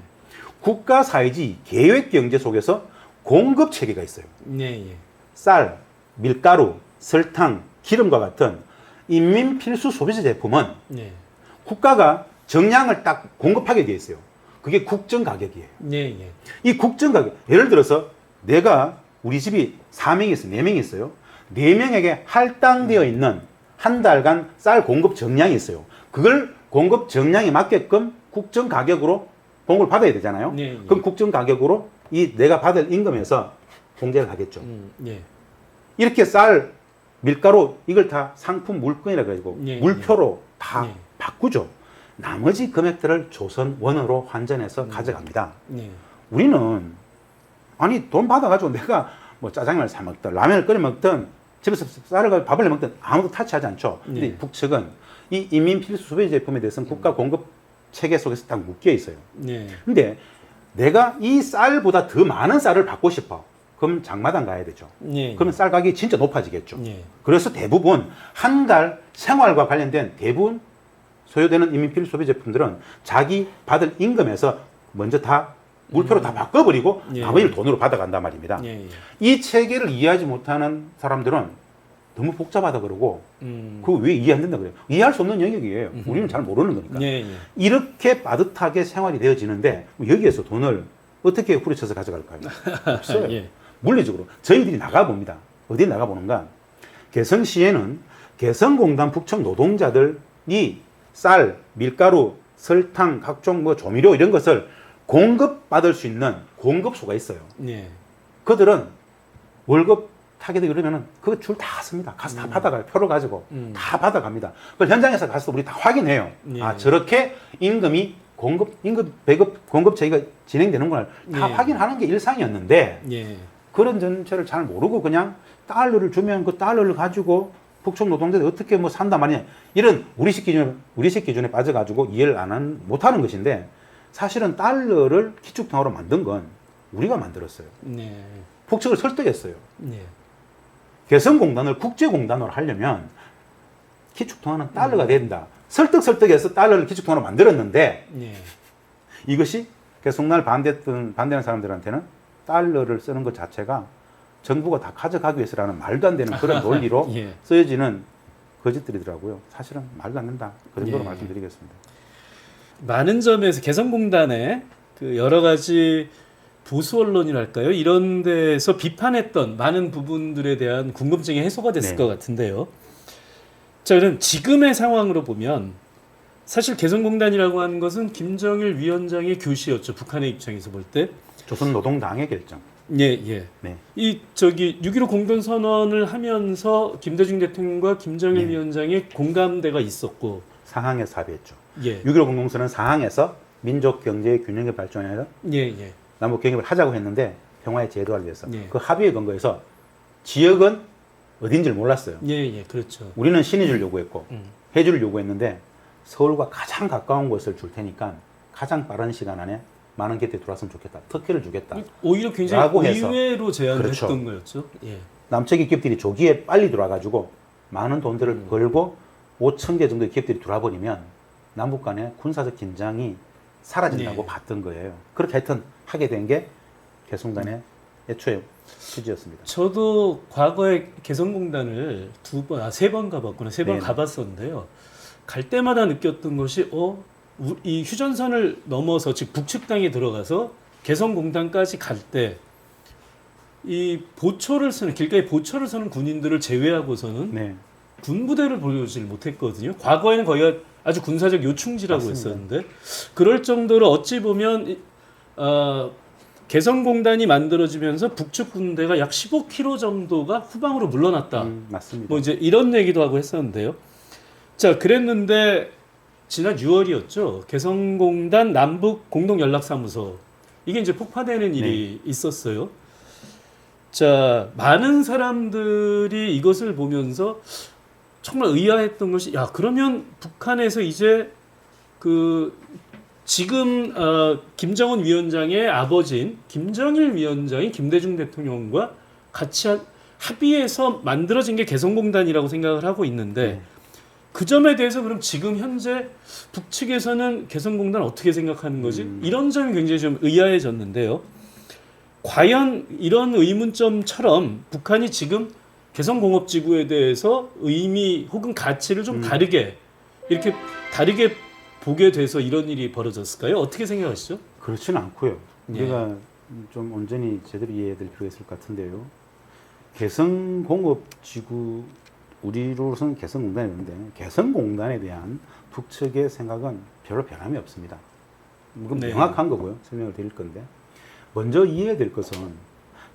국가 사회주의 계획 경제 속에서 공급 체계가 있어요. 예. 예. 쌀, 밀가루, 설탕, 기름과 같은 인민 필수 소비재 제품은 예. 국가가 정량을 딱 공급하게 되어 있어요. 그게 국정 가격이에요. 예. 예. 이 국정 가격, 예를 들어서 내가 우리 집이 4명이 있어요. 4명이 있어요. 4명에게 할당되어 있는 한 달간 쌀 공급 정량이 있어요. 그걸 공급 정량에 맞게끔 국정 가격으로 공급을 받아야 되잖아요. 예. 예. 그럼 국정 가격으로 이 내가 받을 임금에서 공제를 하겠죠. 예. 이렇게 쌀, 밀가루 이걸 다 상품 물건이라 가지고 예. 물표로 다 예. 바꾸죠. 나머지 금액들을 조선원으로 환전해서 가져갑니다. 예. 우리는 아니 돈 받아가지고 내가 뭐 짜장면을 사 먹든 라면을 끓여 먹든 집에서 쌀을 가지고 밥을 해 먹든 아무도 타치하지 않죠. 근데 네. 북측은 이 인민 필수 소비 제품에 대해서는 국가 공급 체계 속에서 딱 묶여 있어요. 네. 근데 내가 이 쌀보다 더 많은 쌀을 받고 싶어. 그럼 장마당 가야 되죠. 예. 그러면 쌀 가격이 진짜 높아지겠죠. 예. 그래서 대부분 한 달 생활과 관련된 대부분 소요되는 인민 필수 소비 제품들은 자기 받을 임금에서 먼저 다 물표로 다 바꿔버리고 예. 나머지를 돈으로 받아간단 말입니다. 예. 예. 이 체계를 이해하지 못하는 사람들은 너무 복잡하다 그러고 그거 왜 이해 안 된다 그래요? 이해할 수 없는 영역이에요. 우리는 잘 모르는 거니까. 예. 예. 이렇게 빠듯하게 생활이 되어지는데 여기에서 돈을 어떻게 후려쳐서 가져갈까요? 없어요. 예. 물리적으로 저희들이 나가봅니다. 어디 나가보는가? 개성시에는 개성공단 북청 노동자들이 쌀, 밀가루, 설탕, 각종 뭐 조미료 이런 것을 공급받을 수 있는 공급소가 있어요. 예. 그들은 월급 타게 되고 그러면은 그거 줄 다 씁니다. 가서 다 받아가요. 표를 가지고 다 받아갑니다. 그걸 현장에서 가서 우리 다 확인해요. 예. 아, 저렇게 임금 배급, 공급 체계가 진행되는 걸 다 예. 확인하는 게 일상이었는데 예. 그런 전체를 잘 모르고 그냥 달러를 주면 그 달러를 가지고 북청 노동자들이 어떻게 뭐 산단 말이냐. 이런 우리식 기준에 빠져가지고 이해를 못하는 것인데 사실은 달러를 기축통화로 만든 건 우리가 만들었어요. 네. 북측을 설득했어요. 네. 개성공단을 국제공단으로 하려면 기축통화는 달러가 된다. 설득해서 달러를 기축통화로 만들었는데 네. 이것이 개성공단을 반대하는 사람들한테는 달러를 쓰는 것 자체가 정부가 다 가져가기 위해서라는 말도 안 되는 그런 논리로 예. 쓰여지는 거짓들이더라고요. 사실은 말도 안 된다. 그 정도로 예. 말씀드리겠습니다. 많은 점에서 개성공단의 그 여러 가지 보수 언론이랄까요? 이런 데서 비판했던 많은 부분들에 대한 궁금증이 해소가 됐을 네. 것 같은데요. 자, 그럼 지금의 상황으로 보면 사실 개성공단이라고 하는 것은 김정일 위원장의 교시였죠. 북한의 입장에서 볼 때. 조선노동당의 결정. 예, 예. 네. 6.15 공동선언을 하면서 김대중 대통령과 김정일 네. 위원장의 공감대가 있었고, 상항에서 합의했죠. 예, 6.15 공동선언은 상항에서 민족 경제의 균형을 발전해서 예, 예. 남북 경협을 하자고 했는데 평화의 제도화를 위해서 예. 그 합의에 근거해서 지역은 어딘지를 몰랐어요. 예, 예, 그렇죠. 우리는 신의주를 요구했고 음. 해주를 요구했는데 서울과 가장 가까운 곳을 줄 테니까 가장 빠른 시간 안에 많은 객들이 들어왔으면 좋겠다. 특혜를 주겠다. 오히려 굉장히 라고 해서. 의외로 제안을 그렇죠. 했던 거였죠. 예. 남측의 기업들이 조기에 빨리 들어와가지고 많은 돈들을 벌고 5천 개 정도의 기업들이 들어와버리면 남북 간의 군사적 긴장이 사라진다고 네. 봤던 거예요. 그렇게 하여튼 하게 된 게 개성단의 애초에 취지였습니다. 저도 과거에 개성공단을 세 번 가봤구나. 세 번 네네. 가봤었는데요. 갈 때마다 느꼈던 것이, 이 휴전선을 넘어서, 즉 북측 땅에 들어가서 개성공단까지 갈 때, 이 보초를 쓰는, 길가에 보초를 서는 군인들을 제외하고서는 네. 군부대를 보여주질 못했거든요. 과거에는 거의 아주 군사적 요충지라고 맞습니다. 했었는데, 그럴 정도로 어찌 보면 개성공단이 만들어지면서 북측 군대가 약 15km 정도가 후방으로 물러났다. 맞습니다. 뭐 이제 이런 얘기도 하고 했었는데요. 자, 그랬는데 지난 6월이었죠. 개성공단 남북 공동연락사무소 이게 이제 폭파되는 일이 있었어요. 자, 많은 사람들이 이것을 보면서 정말 의아했던 것이, 야, 그러면 북한에서 이제 지금 김정은 위원장의 아버지인 김정일 위원장이 김대중 대통령과 같이 합의해서 만들어진 게 개성공단이라고 생각을 하고 있는데 그 점에 대해서 그럼 지금 현재 북측에서는 개성공단 어떻게 생각하는 거지? 이런 점이 굉장히 좀 의아해졌는데요. 과연 이런 의문점처럼 북한이 지금 개성공업지구에 대해서 의미 혹은 가치를 좀 다르게 이렇게 다르게 보게 돼서 이런 일이 벌어졌을까요? 어떻게 생각하시죠? 그렇지는 않고요. 예. 우리가 좀 온전히 제대로 이해해야 될 필요가 있을 것 같은데요. 개성공업지구 우리로서는 개성공단이었는데 개성공단에 대한 북측의 생각은 별로 변함이 없습니다. 이건 네. 명확한 거고요. 설명을 드릴 건데 먼저 이해해야 될 것은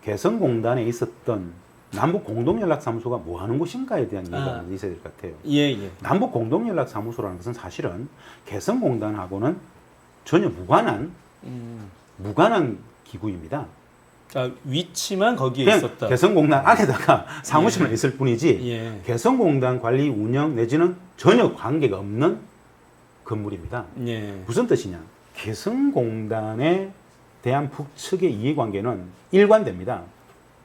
개성공단에 있었던 남북 공동연락사무소가 뭐 하는 곳인가에 대한 이해가 있어야 될 것 같아요. 예, 예. 남북 공동연락사무소라는 것은 사실은 개성공단하고는 전혀 무관한 기구입니다. 위치만 거기에 그냥 있었다. 개성공단 안에다가 사무실만 있을 뿐이지 예. 개성공단 관리 운영 내지는 전혀 관계가 없는 건물입니다. 예. 무슨 뜻이냐? 개성공단의 대한 북측의 이해관계는 일관됩니다.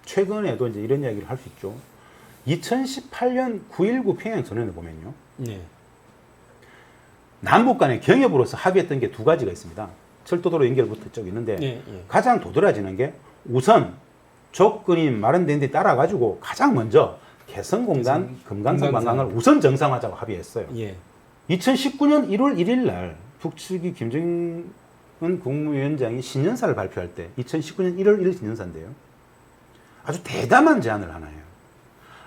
최근에도 이제 이런 이야기를 할 수 있죠. 2018년 9.19 평양선언을 보면요. 네. 남북 간의 경협으로서 합의했던 게 두 가지가 있습니다. 철도도로 연결부터 쪽 있는데 네, 네. 가장 도드라지는 게 우선 조건이 마련된 데 따라가지고 가장 먼저 개성공단 금강산 관광을 우선 정상화하자고 합의했어요. 예. 2019년 1월 1일 날 북측이 김정은 국무위원장이 신년사를 발표할 때 2019년 1월 1일 신년사인데요. 아주 대담한 제안을 하나 해요.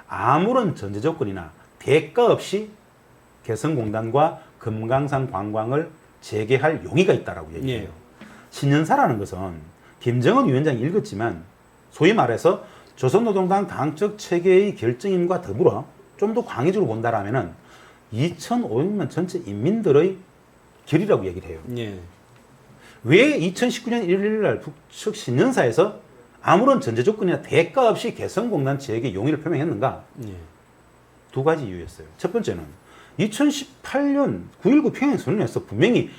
아무런 전제 조건이나 대가 없이 개성공단과 금강산 관광을 재개할 용의가 있다라고 얘기해요. 예. 신년사라는 것은 김정은 위원장이 읽었지만 소위 말해서 조선노동당 당적 체계의 결정임과 더불어 좀 더 광의적으로 본다라면은 2,500만 전체 인민들의 결이라고 얘기를 해요. 예. 왜 2019년 1일 날 북측 신년사에서 아무런 전제 조건이나 대가 없이 개성공단 재개 용의를 표명했는가? 예. 두 가지 이유였어요. 첫 번째는 2018년 9.19 평양선언에서 분명히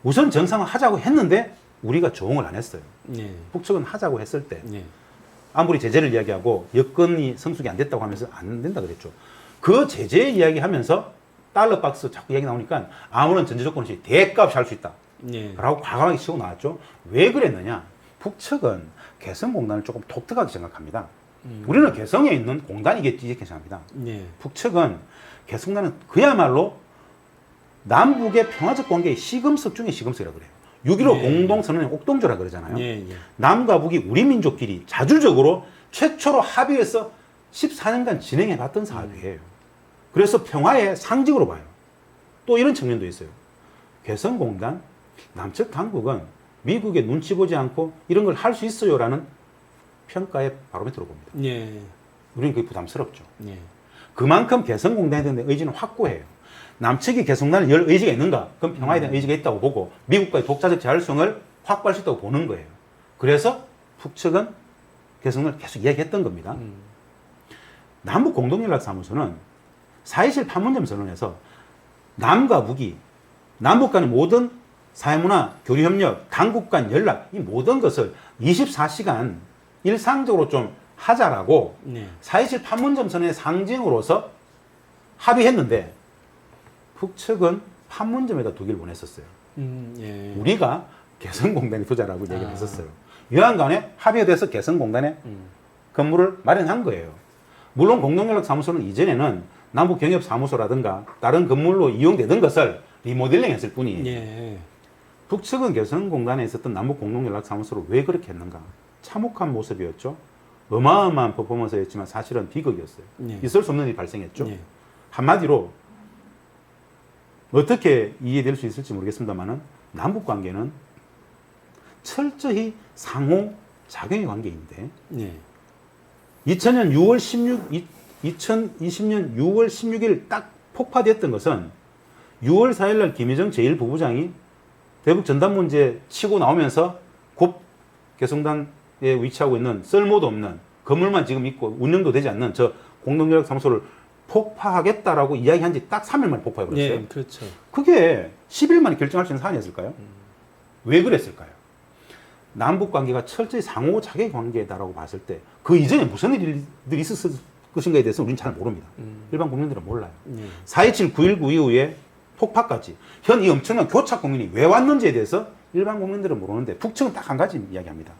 우선 정상화 하자고 했는데 우리가 조응을 안 했어요. 예. 북측은 하자고 했을 때 예. 아무리 제재를 이야기하고 여건이 성숙이 안 됐다고 하면서 안 된다 그랬죠. 그 제재 이야기하면서 달러 박스 자꾸 얘기 나오니까 아무런 전제 조건 없이 대가 없이 할 수 있다. 예. 라고 과감하게 치고 나왔죠. 왜 그랬느냐? 북측은 개성공단을 조금 독특하게 생각합니다. 우리는 개성에 있는 공단이겠지 이렇게 생각합니다. 예. 북측은 개성공단은 그야말로 남북의 평화적 관계의 시금석 중에 시금석이라고 그래요. 6.15 예. 공동선언의 옥동조라 그러잖아요. 예. 예. 남과 북이 우리 민족끼리 자주적으로 최초로 합의해서 14년간 진행해 봤던 사업이에요. 그래서 평화의 상징으로 봐요. 또 이런 측면도 있어요. 개성공단, 남측 당국은 미국의 눈치 보지 않고 이런 걸 할 수 있어요라는 평가의 바로미터로 봅니다. 예. 우리는 그게 부담스럽죠. 예. 그만큼 개성공단에 대한 의지는 확고해요. 남측이 개성공단을 열 의지가 있는가? 그럼 평화에 대한 의지가 있다고 보고 미국과의 독자적 자율성을 확보할 수 있다고 보는 거예요. 그래서 북측은 개성공단을 계속 이야기했던 겁니다. 남북 공동연락사무소는 4.27 판문점 선언에서 남과 북이 남북 간의 모든 사회문화, 교류협력, 당국 간 연락 이 모든 것을 24시간 일상적으로 좀 하자라고 네. 4.27 판문점 선언의 상징으로서 합의했는데 북측은 판문점에다 두기를 원했었어요. 예. 우리가 개성공단에 두자라고 얘기를 했었어요. 여하간에 합의가 돼서 개성공단에 건물을 마련한 거예요. 물론 공동연락사무소는 이전에는 남북경협사무소라든가 다른 건물로 이용되던 것을 리모델링 했을 뿐이에요. 예. 북측은 개성공단에 있었던 남북공동연락사무소를 왜 그렇게 했는가? 참혹한 모습이었죠. 어마어마한 퍼포먼스였지만 사실은 비극이었어요. 예. 있을 수 없는 일이 발생했죠. 예. 한마디로 어떻게 이해될 수 있을지 모르겠습니다만은 남북관계는 철저히 상호 작용의 관계인데 예. 2020년 6일 딱 폭파됐던 것은 6월 4일 날 김여정 제1부부장이 대북 전단 문제 치고 나오면서 곧 개성단에 위치하고 있는 쓸모도 없는 건물만 지금 있고 운영도 되지 않는 저 공동연락사무소를 폭파하겠다라고 이야기한 지 딱 3일 만에 폭파해버렸어요. 예. 그렇죠. 그게 10일 만에 결정할 수 있는 사안이었을까요? 왜 그랬을까요? 남북 관계가 철저히 상호 자객 관계다라고 봤을 때 그 이전에 무슨 일들이 있었을 것인가에 대해서 우리는 잘 모릅니다. 일반 국민들은 몰라요. 예. 4.27 9.19 이후에 폭파까지 현 이 엄청난 교착 국민이 왜 왔는지에 대해서 일반 국민들은 모르는데 북측은 딱 한 가지 이야기합니다.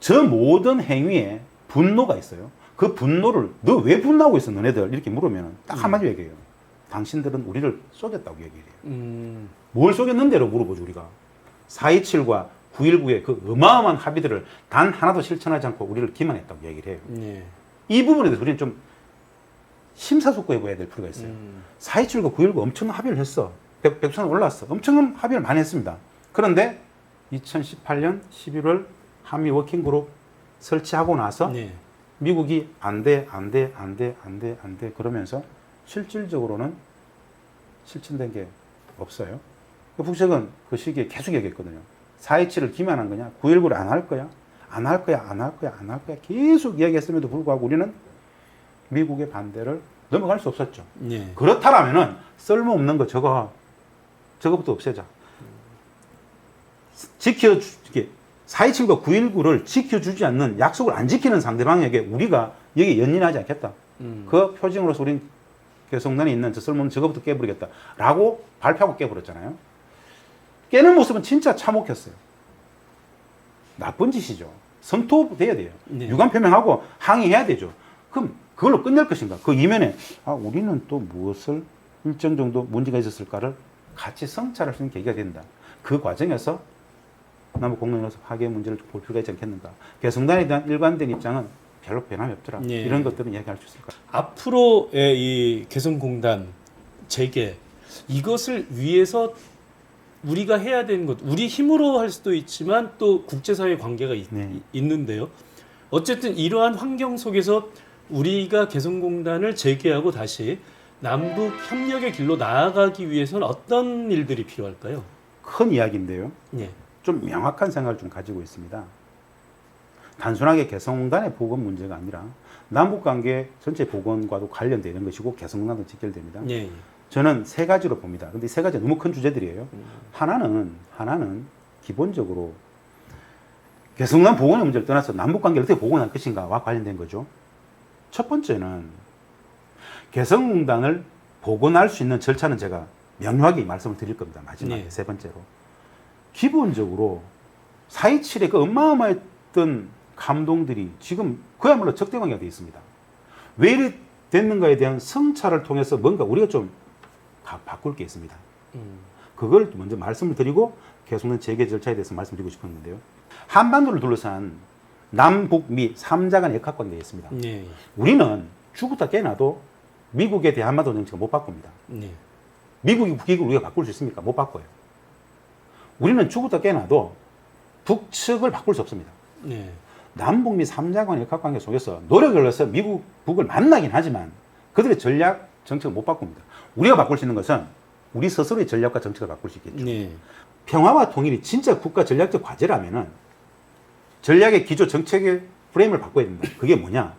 저 모든 행위에 분노가 있어요. 그 분노를 너 왜 분노하고 있어 너네들 이렇게 물으면 딱 한마디 얘기해요. 당신들은 우리를 속였다고 얘기해요. 뭘 속였는데로 물어보죠 우리가. 4.27과 9.19의 그 어마어마한 합의들을 단 하나도 실천하지 않고 우리를 기만했다고 얘기를 해요. 예. 이 부분에 대해서 우리는 좀 심사숙고해 봐야 될 필요가 있어요. 4.27과 9.19 엄청난 합의를 했어. 백두산 올랐어. 엄청난 합의를 많이 했습니다. 그런데 2018년 11월 한미 워킹그룹 설치하고 나서 예. 미국이 안 돼 그러면서 실질적으로는 실천된 게 없어요. 북측은 그 시기에 계속 얘기했거든요. 4.27을 기만한 거냐? 9.19를 안 할 거야? 안 할 거야? 계속 이야기했음에도 불구하고 우리는 미국의 반대를 넘어갈 수 없었죠. 예. 그렇다면은 쓸모없는 거 저거부터 없애자. 이게 4.27과 9.19를 지켜주지 않는 약속을 안 지키는 상대방에게 우리가 여기 연연하지 않겠다. 그 표징으로서 우린 개성단에 있는 저 쓸모없는 저거부터 깨버리겠다라고 발표하고 깨버렸잖아요. 깨는 모습은 진짜 참혹했어요. 나쁜 짓이죠. 성토돼야 돼요. 네. 유감 표명하고 항의해야 되죠. 그럼 그걸로 끝낼 것인가? 그 이면에 우리는 또 무엇을 일정 정도 문제가 있었을까를 같이 성찰할 수 있는 계기가 된다. 그 과정에서 남북 공동연합 파괴 문제를 볼 필요가 있지 않겠는가. 개성단에 대한 일관된 입장은 별로 변함이 없더라. 네. 이런 것들은 이야기할 수 있을까. 앞으로의 이 개성공단 재개 이것을 위해서 우리가 해야 되는 것, 우리 힘으로 할 수도 있지만 또 국제사회 관계가 네. 있는데요. 어쨌든 이러한 환경 속에서 우리가 개성공단을 재개하고 다시 남북 협력의 길로 나아가기 위해서는 어떤 일들이 필요할까요? 큰 이야기인데요. 예. 좀 명확한 생각을 좀 가지고 있습니다. 단순하게 개성공단의 복원 문제가 아니라 남북관계 전체 복원과도 관련되는 것이고 개성공단도 직결됩니다. 예. 저는 세 가지로 봅니다. 근데 세 가지가 너무 큰 주제들이에요. 하나는 기본적으로 개성공단 복원의 문제를 떠나서 남북관계를 어떻게 복원할 것인가와 관련된 거죠. 첫 번째는 개성공단을 복원할 수 있는 절차는 제가 명료하게 말씀을 드릴 겁니다. 마지막에 네. 세 번째로. 기본적으로 4.27의 그 어마어마했던 감동들이 지금 그야말로 적대관계가 되어 있습니다. 왜 이리 됐는가에 대한 성찰을 통해서 뭔가 우리가 좀 바꿀 게 있습니다. 그걸 먼저 말씀을 드리고 개성공단 재개 절차에 대해서 말씀드리고 싶었는데요. 한반도를 둘러싼 남북미 3자 간의 역학관계가 있습니다. 네. 우리는 죽었다 깨나도 미국에 대한 한반도 정책을 못 바꿉니다. 네. 미국이 북익을 우리가 바꿀 수 있습니까? 못 바꿔요. 우리는 죽었다 깨나도 북측을 바꿀 수 없습니다. 네. 남북미 3자 간의 역학관계 속에서 노력을 해서 미국, 북을 만나긴 하지만 그들의 전략, 정책을 못 바꿉니다. 우리가 바꿀 수 있는 것은 우리 스스로의 전략과 정책을 바꿀 수 있겠죠. 네. 평화와 통일이 진짜 국가 전략적 과제라면은 전략의 기조, 정책의 프레임을 바꿔야 된다. 그게 뭐냐?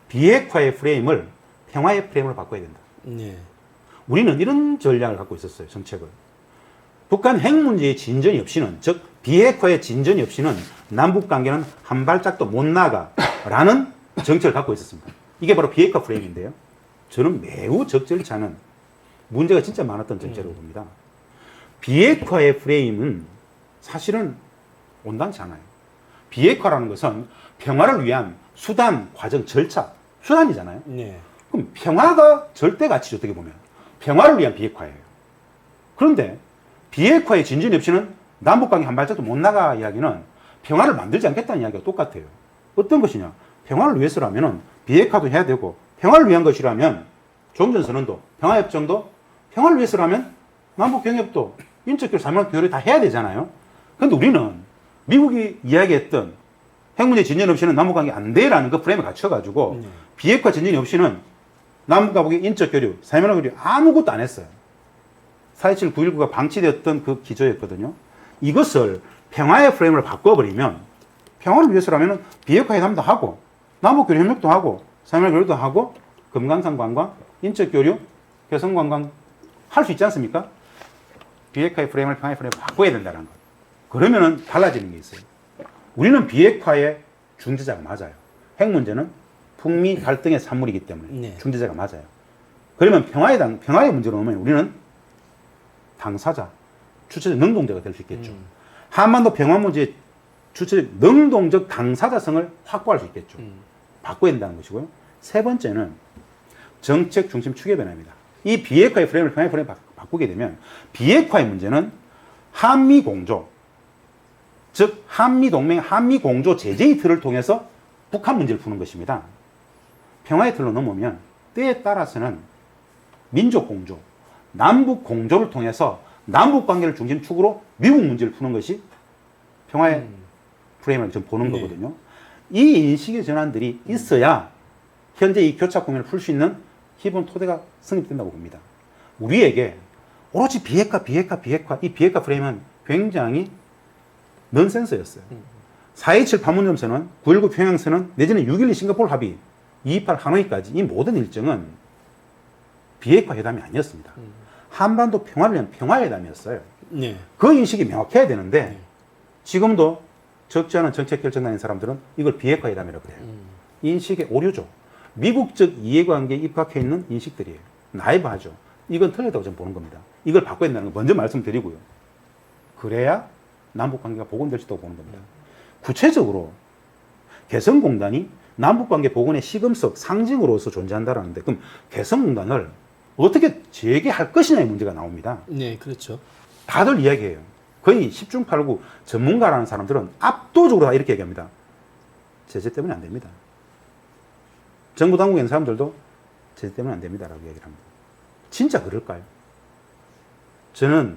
비핵화의 프레임을 평화의 프레임으로 바꿔야 된다. 네. 우리는 이런 전략을 갖고 있었어요, 정책을. 북한 핵 문제의 진전이 없이는, 즉 비핵화의 진전이 없이는 남북 관계는 한 발짝도 못 나가라는 정책을 갖고 있었습니다. 이게 바로 비핵화 프레임인데요. 저는 매우 적절치 않은 문제가 진짜 많았던 정책이라고 봅니다. 비핵화의 프레임은 사실은 온당치 않아요. 비핵화라는 것은 평화를 위한 수단, 과정, 절차, 수단이잖아요. 네. 그럼 평화가 절대 가치죠, 어떻게 보면. 평화를 위한 비핵화예요. 그런데 비핵화의 진전이 없이는 남북관계 한 발짝도 못 나가 이야기는 평화를 만들지 않겠다는 이야기가 똑같아요. 어떤 것이냐? 평화를 위해서라면 비핵화도 해야 되고, 평화를 위한 것이라면 종전선언도, 평화협정도, 평화를 위해서라면 남북경협도, 인적교류, 사면교류 다 해야 되잖아요. 그런데 우리는 미국이 이야기했던 핵 문제 진전 없이는 남북관계 안 돼라는 그 프레임을 갖춰가지고 비핵화 진전이 없이는 남북과 북의 인적교류, 사면교류 아무것도 안 했어요. 4.27, 9.19가 방치되었던 그 기조였거든요. 이것을 평화의 프레임을 바꿔버리면 평화를 위해서라면 비핵화 회담도 하고 남북교류 협력도 하고 사면교류도 하고 금강산 관광, 인적교류, 개성관광 할 수 있지 않습니까? 비핵화의 프레임을 평화의 프레임을 바꿔야 된다는 것. 그러면은 달라지는 게 있어요. 우리는 비핵화의 중재자가 맞아요. 핵 문제는 북미 갈등의 산물이기 때문에 네. 중재자가 맞아요. 그러면 평화의 문제로 오면 우리는 당사자, 주체적 능동자가 될 수 있겠죠. 한반도 평화 문제의 주체적 능동적 당사자성을 확보할 수 있겠죠. 바꿔야 된다는 것이고요. 세 번째는 정책 중심 추계 변화입니다. 이 비핵화의 프레임을 평화의 프레임을 바꾸게 되면 비핵화의 문제는 한미 공조, 즉 한미 동맹, 한미 공조 제재의 틀을 통해서 북한 문제를 푸는 것입니다. 평화의 틀로 넘으면 때에 따라서는 민족 공조, 남북 공조를 통해서 남북 관계를 중심축으로 미국 문제를 푸는 것이 평화의 프레임을 좀 보는 네. 거거든요. 이 인식의 전환들이 있어야 현재 이 교착 국면을 풀 수 있는 기본 토대가 성립된다고 봅니다. 우리에게 오로지 비핵화 이 비핵화 프레임은 굉장히 넌센스였어요. 4.27 판문점선언, 9.19 평양선언, 내지는 6.12 싱가포르 합의, 2.28 하노이까지 이 모든 일정은 비핵화 회담이 아니었습니다. 한반도 평화를 위한 평화회담이었어요. 네. 그 인식이 명확해야 되는데 지금도 적지 않은 정책 결정단인 사람들은 이걸 비핵화회담이라고 그래요. 인식의 오류죠. 미국적 이해관계에 입각해 있는 인식들이에요. 나이브하죠. 이건 틀렸다고 저는 보는 겁니다. 이걸 바꿔야 된다는 거 먼저 말씀드리고요. 그래야 남북관계가 복원될 수 있다고 보는 겁니다. 구체적으로 개성공단이 남북관계 복원의 시금석 상징으로서 존재한다라는데 그럼 개성공단을 어떻게 재개할 것이냐의 문제가 나옵니다. 네, 그렇죠. 다들 이야기해요. 거의 10중 8구 전문가라는 사람들은 압도적으로 다 이렇게 얘기합니다. 제재 때문에 안 됩니다. 정부 당국에 있는 사람들도 제재 때문에 안 됩니다라고 얘기를 합니다. 진짜 그럴까요? 저는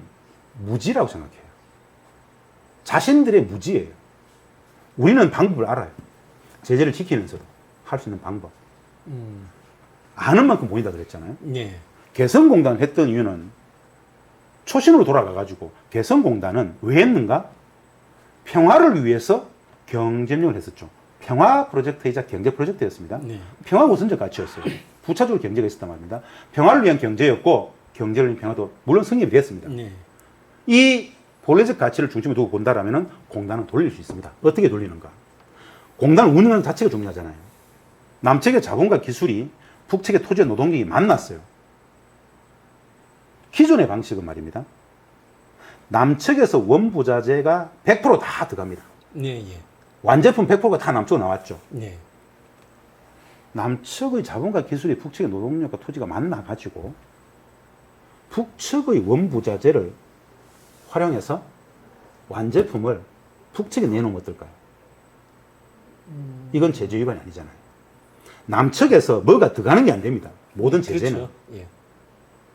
무지라고 생각해요. 자신들의 무지예요. 우리는 방법을 알아요. 제재를 지키면서도 할 수 있는 방법. 아는 만큼 보인다 그랬잖아요. 네. 개성공단을 했던 이유는 초신으로 돌아가가지고 개성공단은 왜 했는가? 평화를 위해서 경제협력을 했었죠. 평화 프로젝트이자 경제 프로젝트였습니다. 네. 평화 우선적 가치였어요. 부차적으로 경제가 있었단 말입니다. 평화를 위한 경제였고 경제를 위한 평화도 물론 승인이 됐습니다. 네. 이 본래적 가치를 중심에 두고 본다라면 공단은 돌릴 수 있습니다. 어떻게 돌리는가? 공단을 운영하는 자체가 중요하잖아요. 남측의 자본과 기술이 북측의 토지와 노동력이 만났어요. 기존의 방식은 말입니다. 남측에서 원부자재가 100%다 들어갑니다. 네, 예. 완제품 100%가 다 남쪽으로 나왔죠. 네. 남측의 자본과 기술이 북측의 노동력과 토지가 만나가지고 북측의 원부자재를 활용해서 완제품을 북측에 내놓으면 어떨까요? 이건 제재 위반이 아니잖아요. 남측에서 뭐가 들어가는 게 안 됩니다. 모든 제재는. 그렇죠. 예.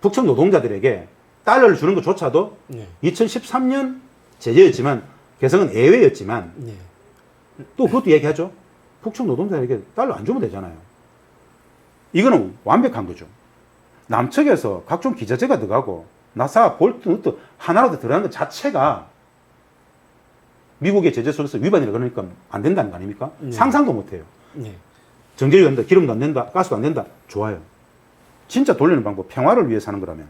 북측 노동자들에게 달러를 주는 것조차도 네. 2013년 제재였지만 개성은 예외였지만 네. 또 그것도 얘기하죠. 북측 노동자에게 달러 안 주면 되잖아요. 이거는 완벽한 거죠. 남측에서 각종 기자재가 들어가고 나사, 볼트, 너트 하나라도 들어가는 것 자체가 미국의 제재 속에서 위반이라 그러니까 안 된다는 거 아닙니까? 네. 상상도 못해요. 네. 전기료가 안 된다, 기름도 안 된다, 가스도 안 된다. 좋아요. 진짜 돌리는 방법, 평화를 위해 사는 거라면,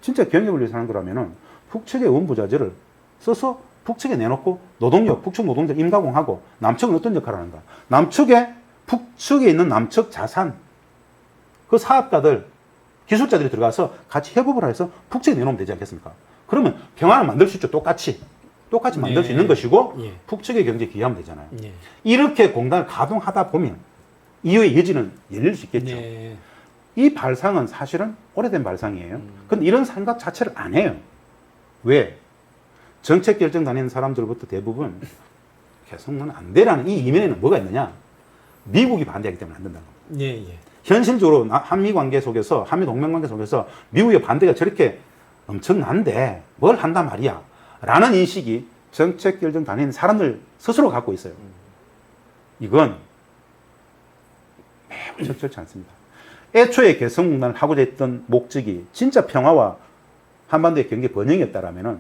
진짜 경협을 위해 사는 거라면은 북측의 원부자재를 써서 북측에 내놓고 노동력, 북측 노동자 임가공하고 남측은 어떤 역할을 하는가? 남측에, 북측에 있는 남측 자산, 그 사업가들, 기술자들이 들어가서 같이 협업을 해서 북측에 내놓으면 되지 않겠습니까? 그러면 평화를 만들 수 있죠. 똑같이 만들 수 있는 것이고 예. 북측의 경제에 기여하면 되잖아요. 예. 이렇게 공단을 가동하다 보면 이후의 여지는 열릴 수 있겠죠. 네. 이 발상은 사실은 오래된 발상이에요. 근데 이런 생각 자체를 안 해요. 왜? 정책 결정 다니는 사람들부터 대부분 개성은 안 되라는 이 이면에는 뭐가 있느냐? 미국이 반대하기 때문에 안 된다는 겁니다. 예, 예. 현실적으로 한미 관계 속에서, 한미 동맹 관계 속에서 미국의 반대가 저렇게 엄청난데 뭘 한단 말이야. 라는 인식이 정책 결정 다니는 사람들 스스로 갖고 있어요. 이건 매우 적절치 않습니다. 애초에 개성공단을 하고자 했던 목적이 진짜 평화와 한반도의 경제 번영이었다라면은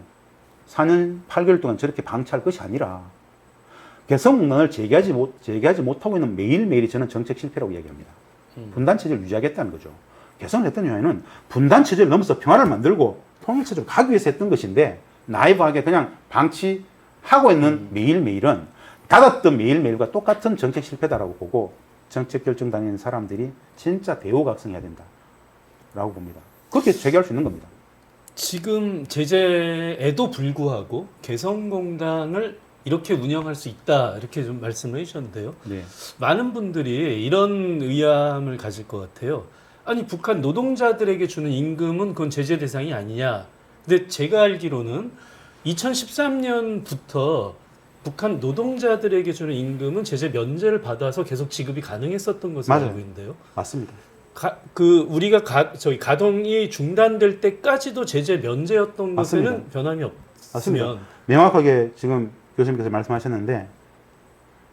4년 8개월 동안 저렇게 방치할 것이 아니라 개성공단을 재개하지 못하고 있는 매일매일이 저는 정책 실패라고 이야기합니다. 분단체제를 유지하겠다는 거죠. 개성을 했던 이유는 분단체제를 넘어서 평화를 만들고 통일체제로 가기 위해서 했던 것인데 나이브하게 그냥 방치하고 있는 매일매일은 닫았던 매일매일과 똑같은 정책 실패다라고 보고 정책 결정 다니는 사람들이 진짜 대우각성해야 된다라고 봅니다. 그렇게 재개할 수 있는 겁니다. 지금 제재에도 불구하고 개성공단을 이렇게 운영할 수 있다 이렇게 좀 말씀을 해주셨는데요. 네. 많은 분들이 이런 의아함을 가질 것 같아요. 아니 북한 노동자들에게 주는 임금은 그건 제재 대상이 아니냐. 근데 제가 알기로는 2013년부터 북한 노동자들에게 주는 임금은 제재 면제를 받아서 계속 지급이 가능했었던 것으로 맞아요. 알고 있는데요. 맞습니다. 우리가 가동이 중단될 때까지도 제재 면제였던 맞습니다. 것에는 변함이 맞습니다. 없으면 명확하게 지금 교수님께서 말씀하셨는데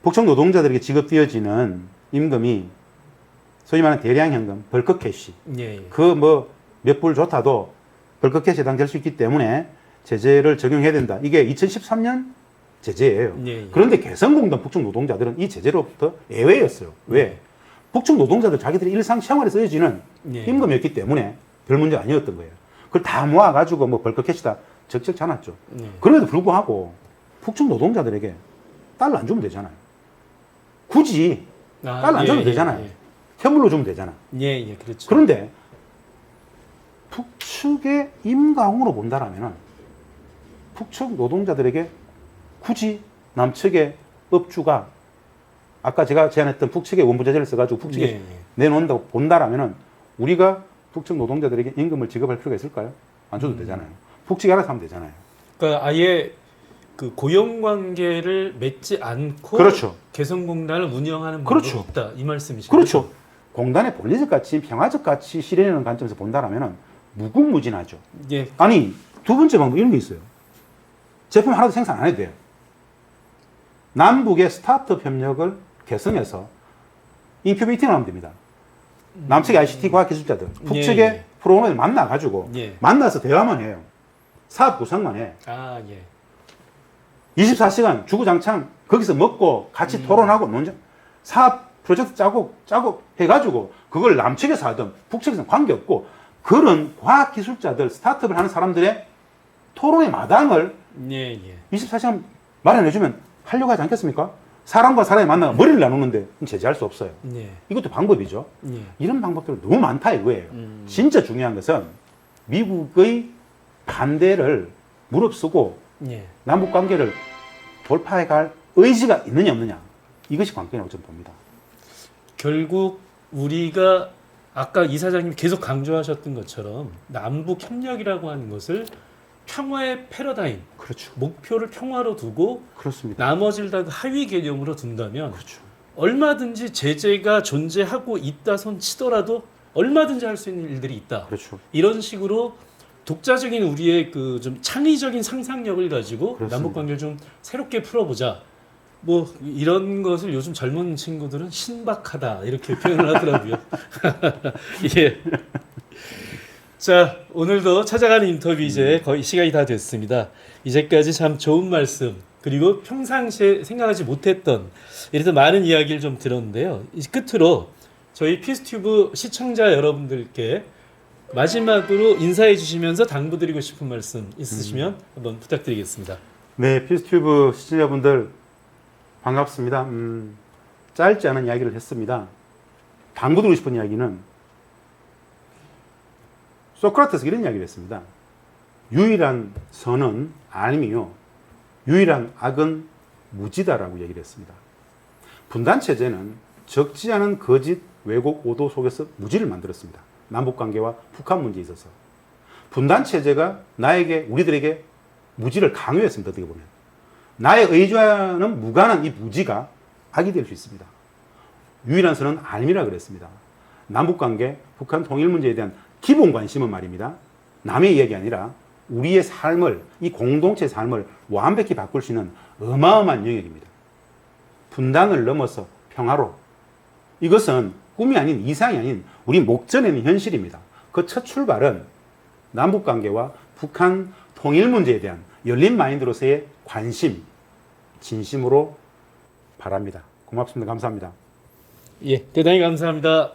북청 노동자들에게 지급되어지는 임금이 소위 말하는 대량현금, 벌크 캐시 예, 예. 그 뭐 몇 불 좋다도 벌크 캐시에 해당될 수 있기 때문에 제재를 적용해야 된다. 이게 2013년 제재예요. 예, 예. 그런데 개성공단 북청 노동자들은 이 제재로부터 예외였어요. 왜? 북청 노동자들 자기들이 일상생활에 쓰여지는 예. 임금이었기 때문에 별 문제가 아니었던 거예요. 그걸 다 모아가지고 뭐 벌크 캐시다 적적지 않았죠. 예. 그럼에도 불구하고 북측 노동자들에게 달러 안 주면 되잖아요. 굳이 달러 안 줘도 되잖아요. 현물로 주면 되잖아. 예, 그렇죠. 그런데 북측의 임강으로 본다라면 북측 노동자들에게 굳이 남측의 업주가 아까 제가 제안했던 북측의 원부자재를 써가지고 북측에 내놓는다고 본다라면 우리가 북측 노동자들에게 임금을 지급할 필요가 있을까요? 안 줘도 되잖아요. 북측이 알아서 하면 되잖아요. 그러니까 아예 그 고용 관계를 맺지 않고 그렇죠. 개성공단을 운영하는 그렇죠. 방법이 있다 이 말씀이시죠? 그렇죠. 공단의 본리적 가치, 평화적 가치 실현하는 관점에서 본다라면 무궁무진하죠. 예. 아니 두 번째 방법 이런 게 있어요. 제품 하나도 생산 안 해도 돼요. 남북의 스타트업 협력을 개선해서 인큐베이팅을 하면 됩니다. 남측의 ICT 과학기술자들, 북측의 프로그램을 만나가지고 만나서 대화만 해요. 사업 구상만 해. 24시간 주구장창 거기서 먹고 같이 토론하고 논쟁, 사업 프로젝트 짜고 해가지고 그걸 남측에서 하든 북측에서는 관계없고 그런 과학기술자들, 스타트업을 하는 사람들의 토론의 마당을 24시간 마련해주면 하려고 하지 않겠습니까? 사람과 사람이 만나서 머리를 나누는데 제재할 수 없어요. 이것도 방법이죠. 이런 방법들 너무 많다 이거예요. 진짜 중요한 것은 미국의 반대를 무릅쓰고 남북 관계를 돌파해 갈 의지가 있느냐 없느냐 이것이 관건이라고 저는 봅니다. 결국 우리가 아까 이사장님이 계속 강조하셨던 것처럼 남북 협력이라고 하는 것을 평화의 패러다임, 그렇죠. 목표를 평화로 두고 그렇습니다. 나머지를 다 하위 개념으로 둔다면 그렇죠. 얼마든지 제재가 존재하고 있다 손 치더라도 얼마든지 할 수 있는 일들이 있다. 그렇죠. 이런 식으로 독자적인 우리의 그 좀 창의적인 상상력을 가지고 그렇습니다. 남북 관계를 좀 새롭게 풀어보자. 뭐 이런 것을 요즘 젊은 친구들은 신박하다 이렇게 표현을 하더라고요. 예. 자, 오늘도 찾아가는 인터뷰 이제 거의 시간이 다 됐습니다. 이제까지 참 좋은 말씀 그리고 평상시에 생각하지 못했던 이래서 많은 이야기를 좀 들었는데요. 이 끝으로 저희 피스튜브 시청자 여러분들께 마지막으로 인사해 주시면서 당부드리고 싶은 말씀 있으시면 한번 부탁드리겠습니다. 네, 피스튜브 시청자분들 반갑습니다. 짧지 않은 이야기를 했습니다. 당부드리고 싶은 이야기는 소크라테스가 이런 이야기를 했습니다. 유일한 선은 아님이요. 유일한 악은 무지다라고 얘기를 했습니다. 분단체제는 적지 않은 거짓, 왜곡, 오도 속에서 무지를 만들었습니다. 남북관계와 북한 문제에 있어서. 분단체제가 우리들에게 무지를 강요했습니다. 어떻게 보면. 나의 의지와는 무관한 이 무지가 악이 될 수 있습니다. 유일한 선은 아님이라 그랬습니다. 남북관계, 북한 통일 문제에 대한 기본 관심은 말입니다. 남의 이야기 아니라 우리의 삶을, 이 공동체의 삶을 완벽히 바꿀 수 있는 어마어마한 영역입니다. 분단을 넘어서 평화로. 이것은 꿈이 아닌 이상이 아닌 우리 목전에 있는 현실입니다. 그 첫 출발은 남북관계와 북한 통일 문제에 대한 열린 마인드로서의 관심, 진심으로 바랍니다. 고맙습니다. 감사합니다. 예, 대단히 감사합니다.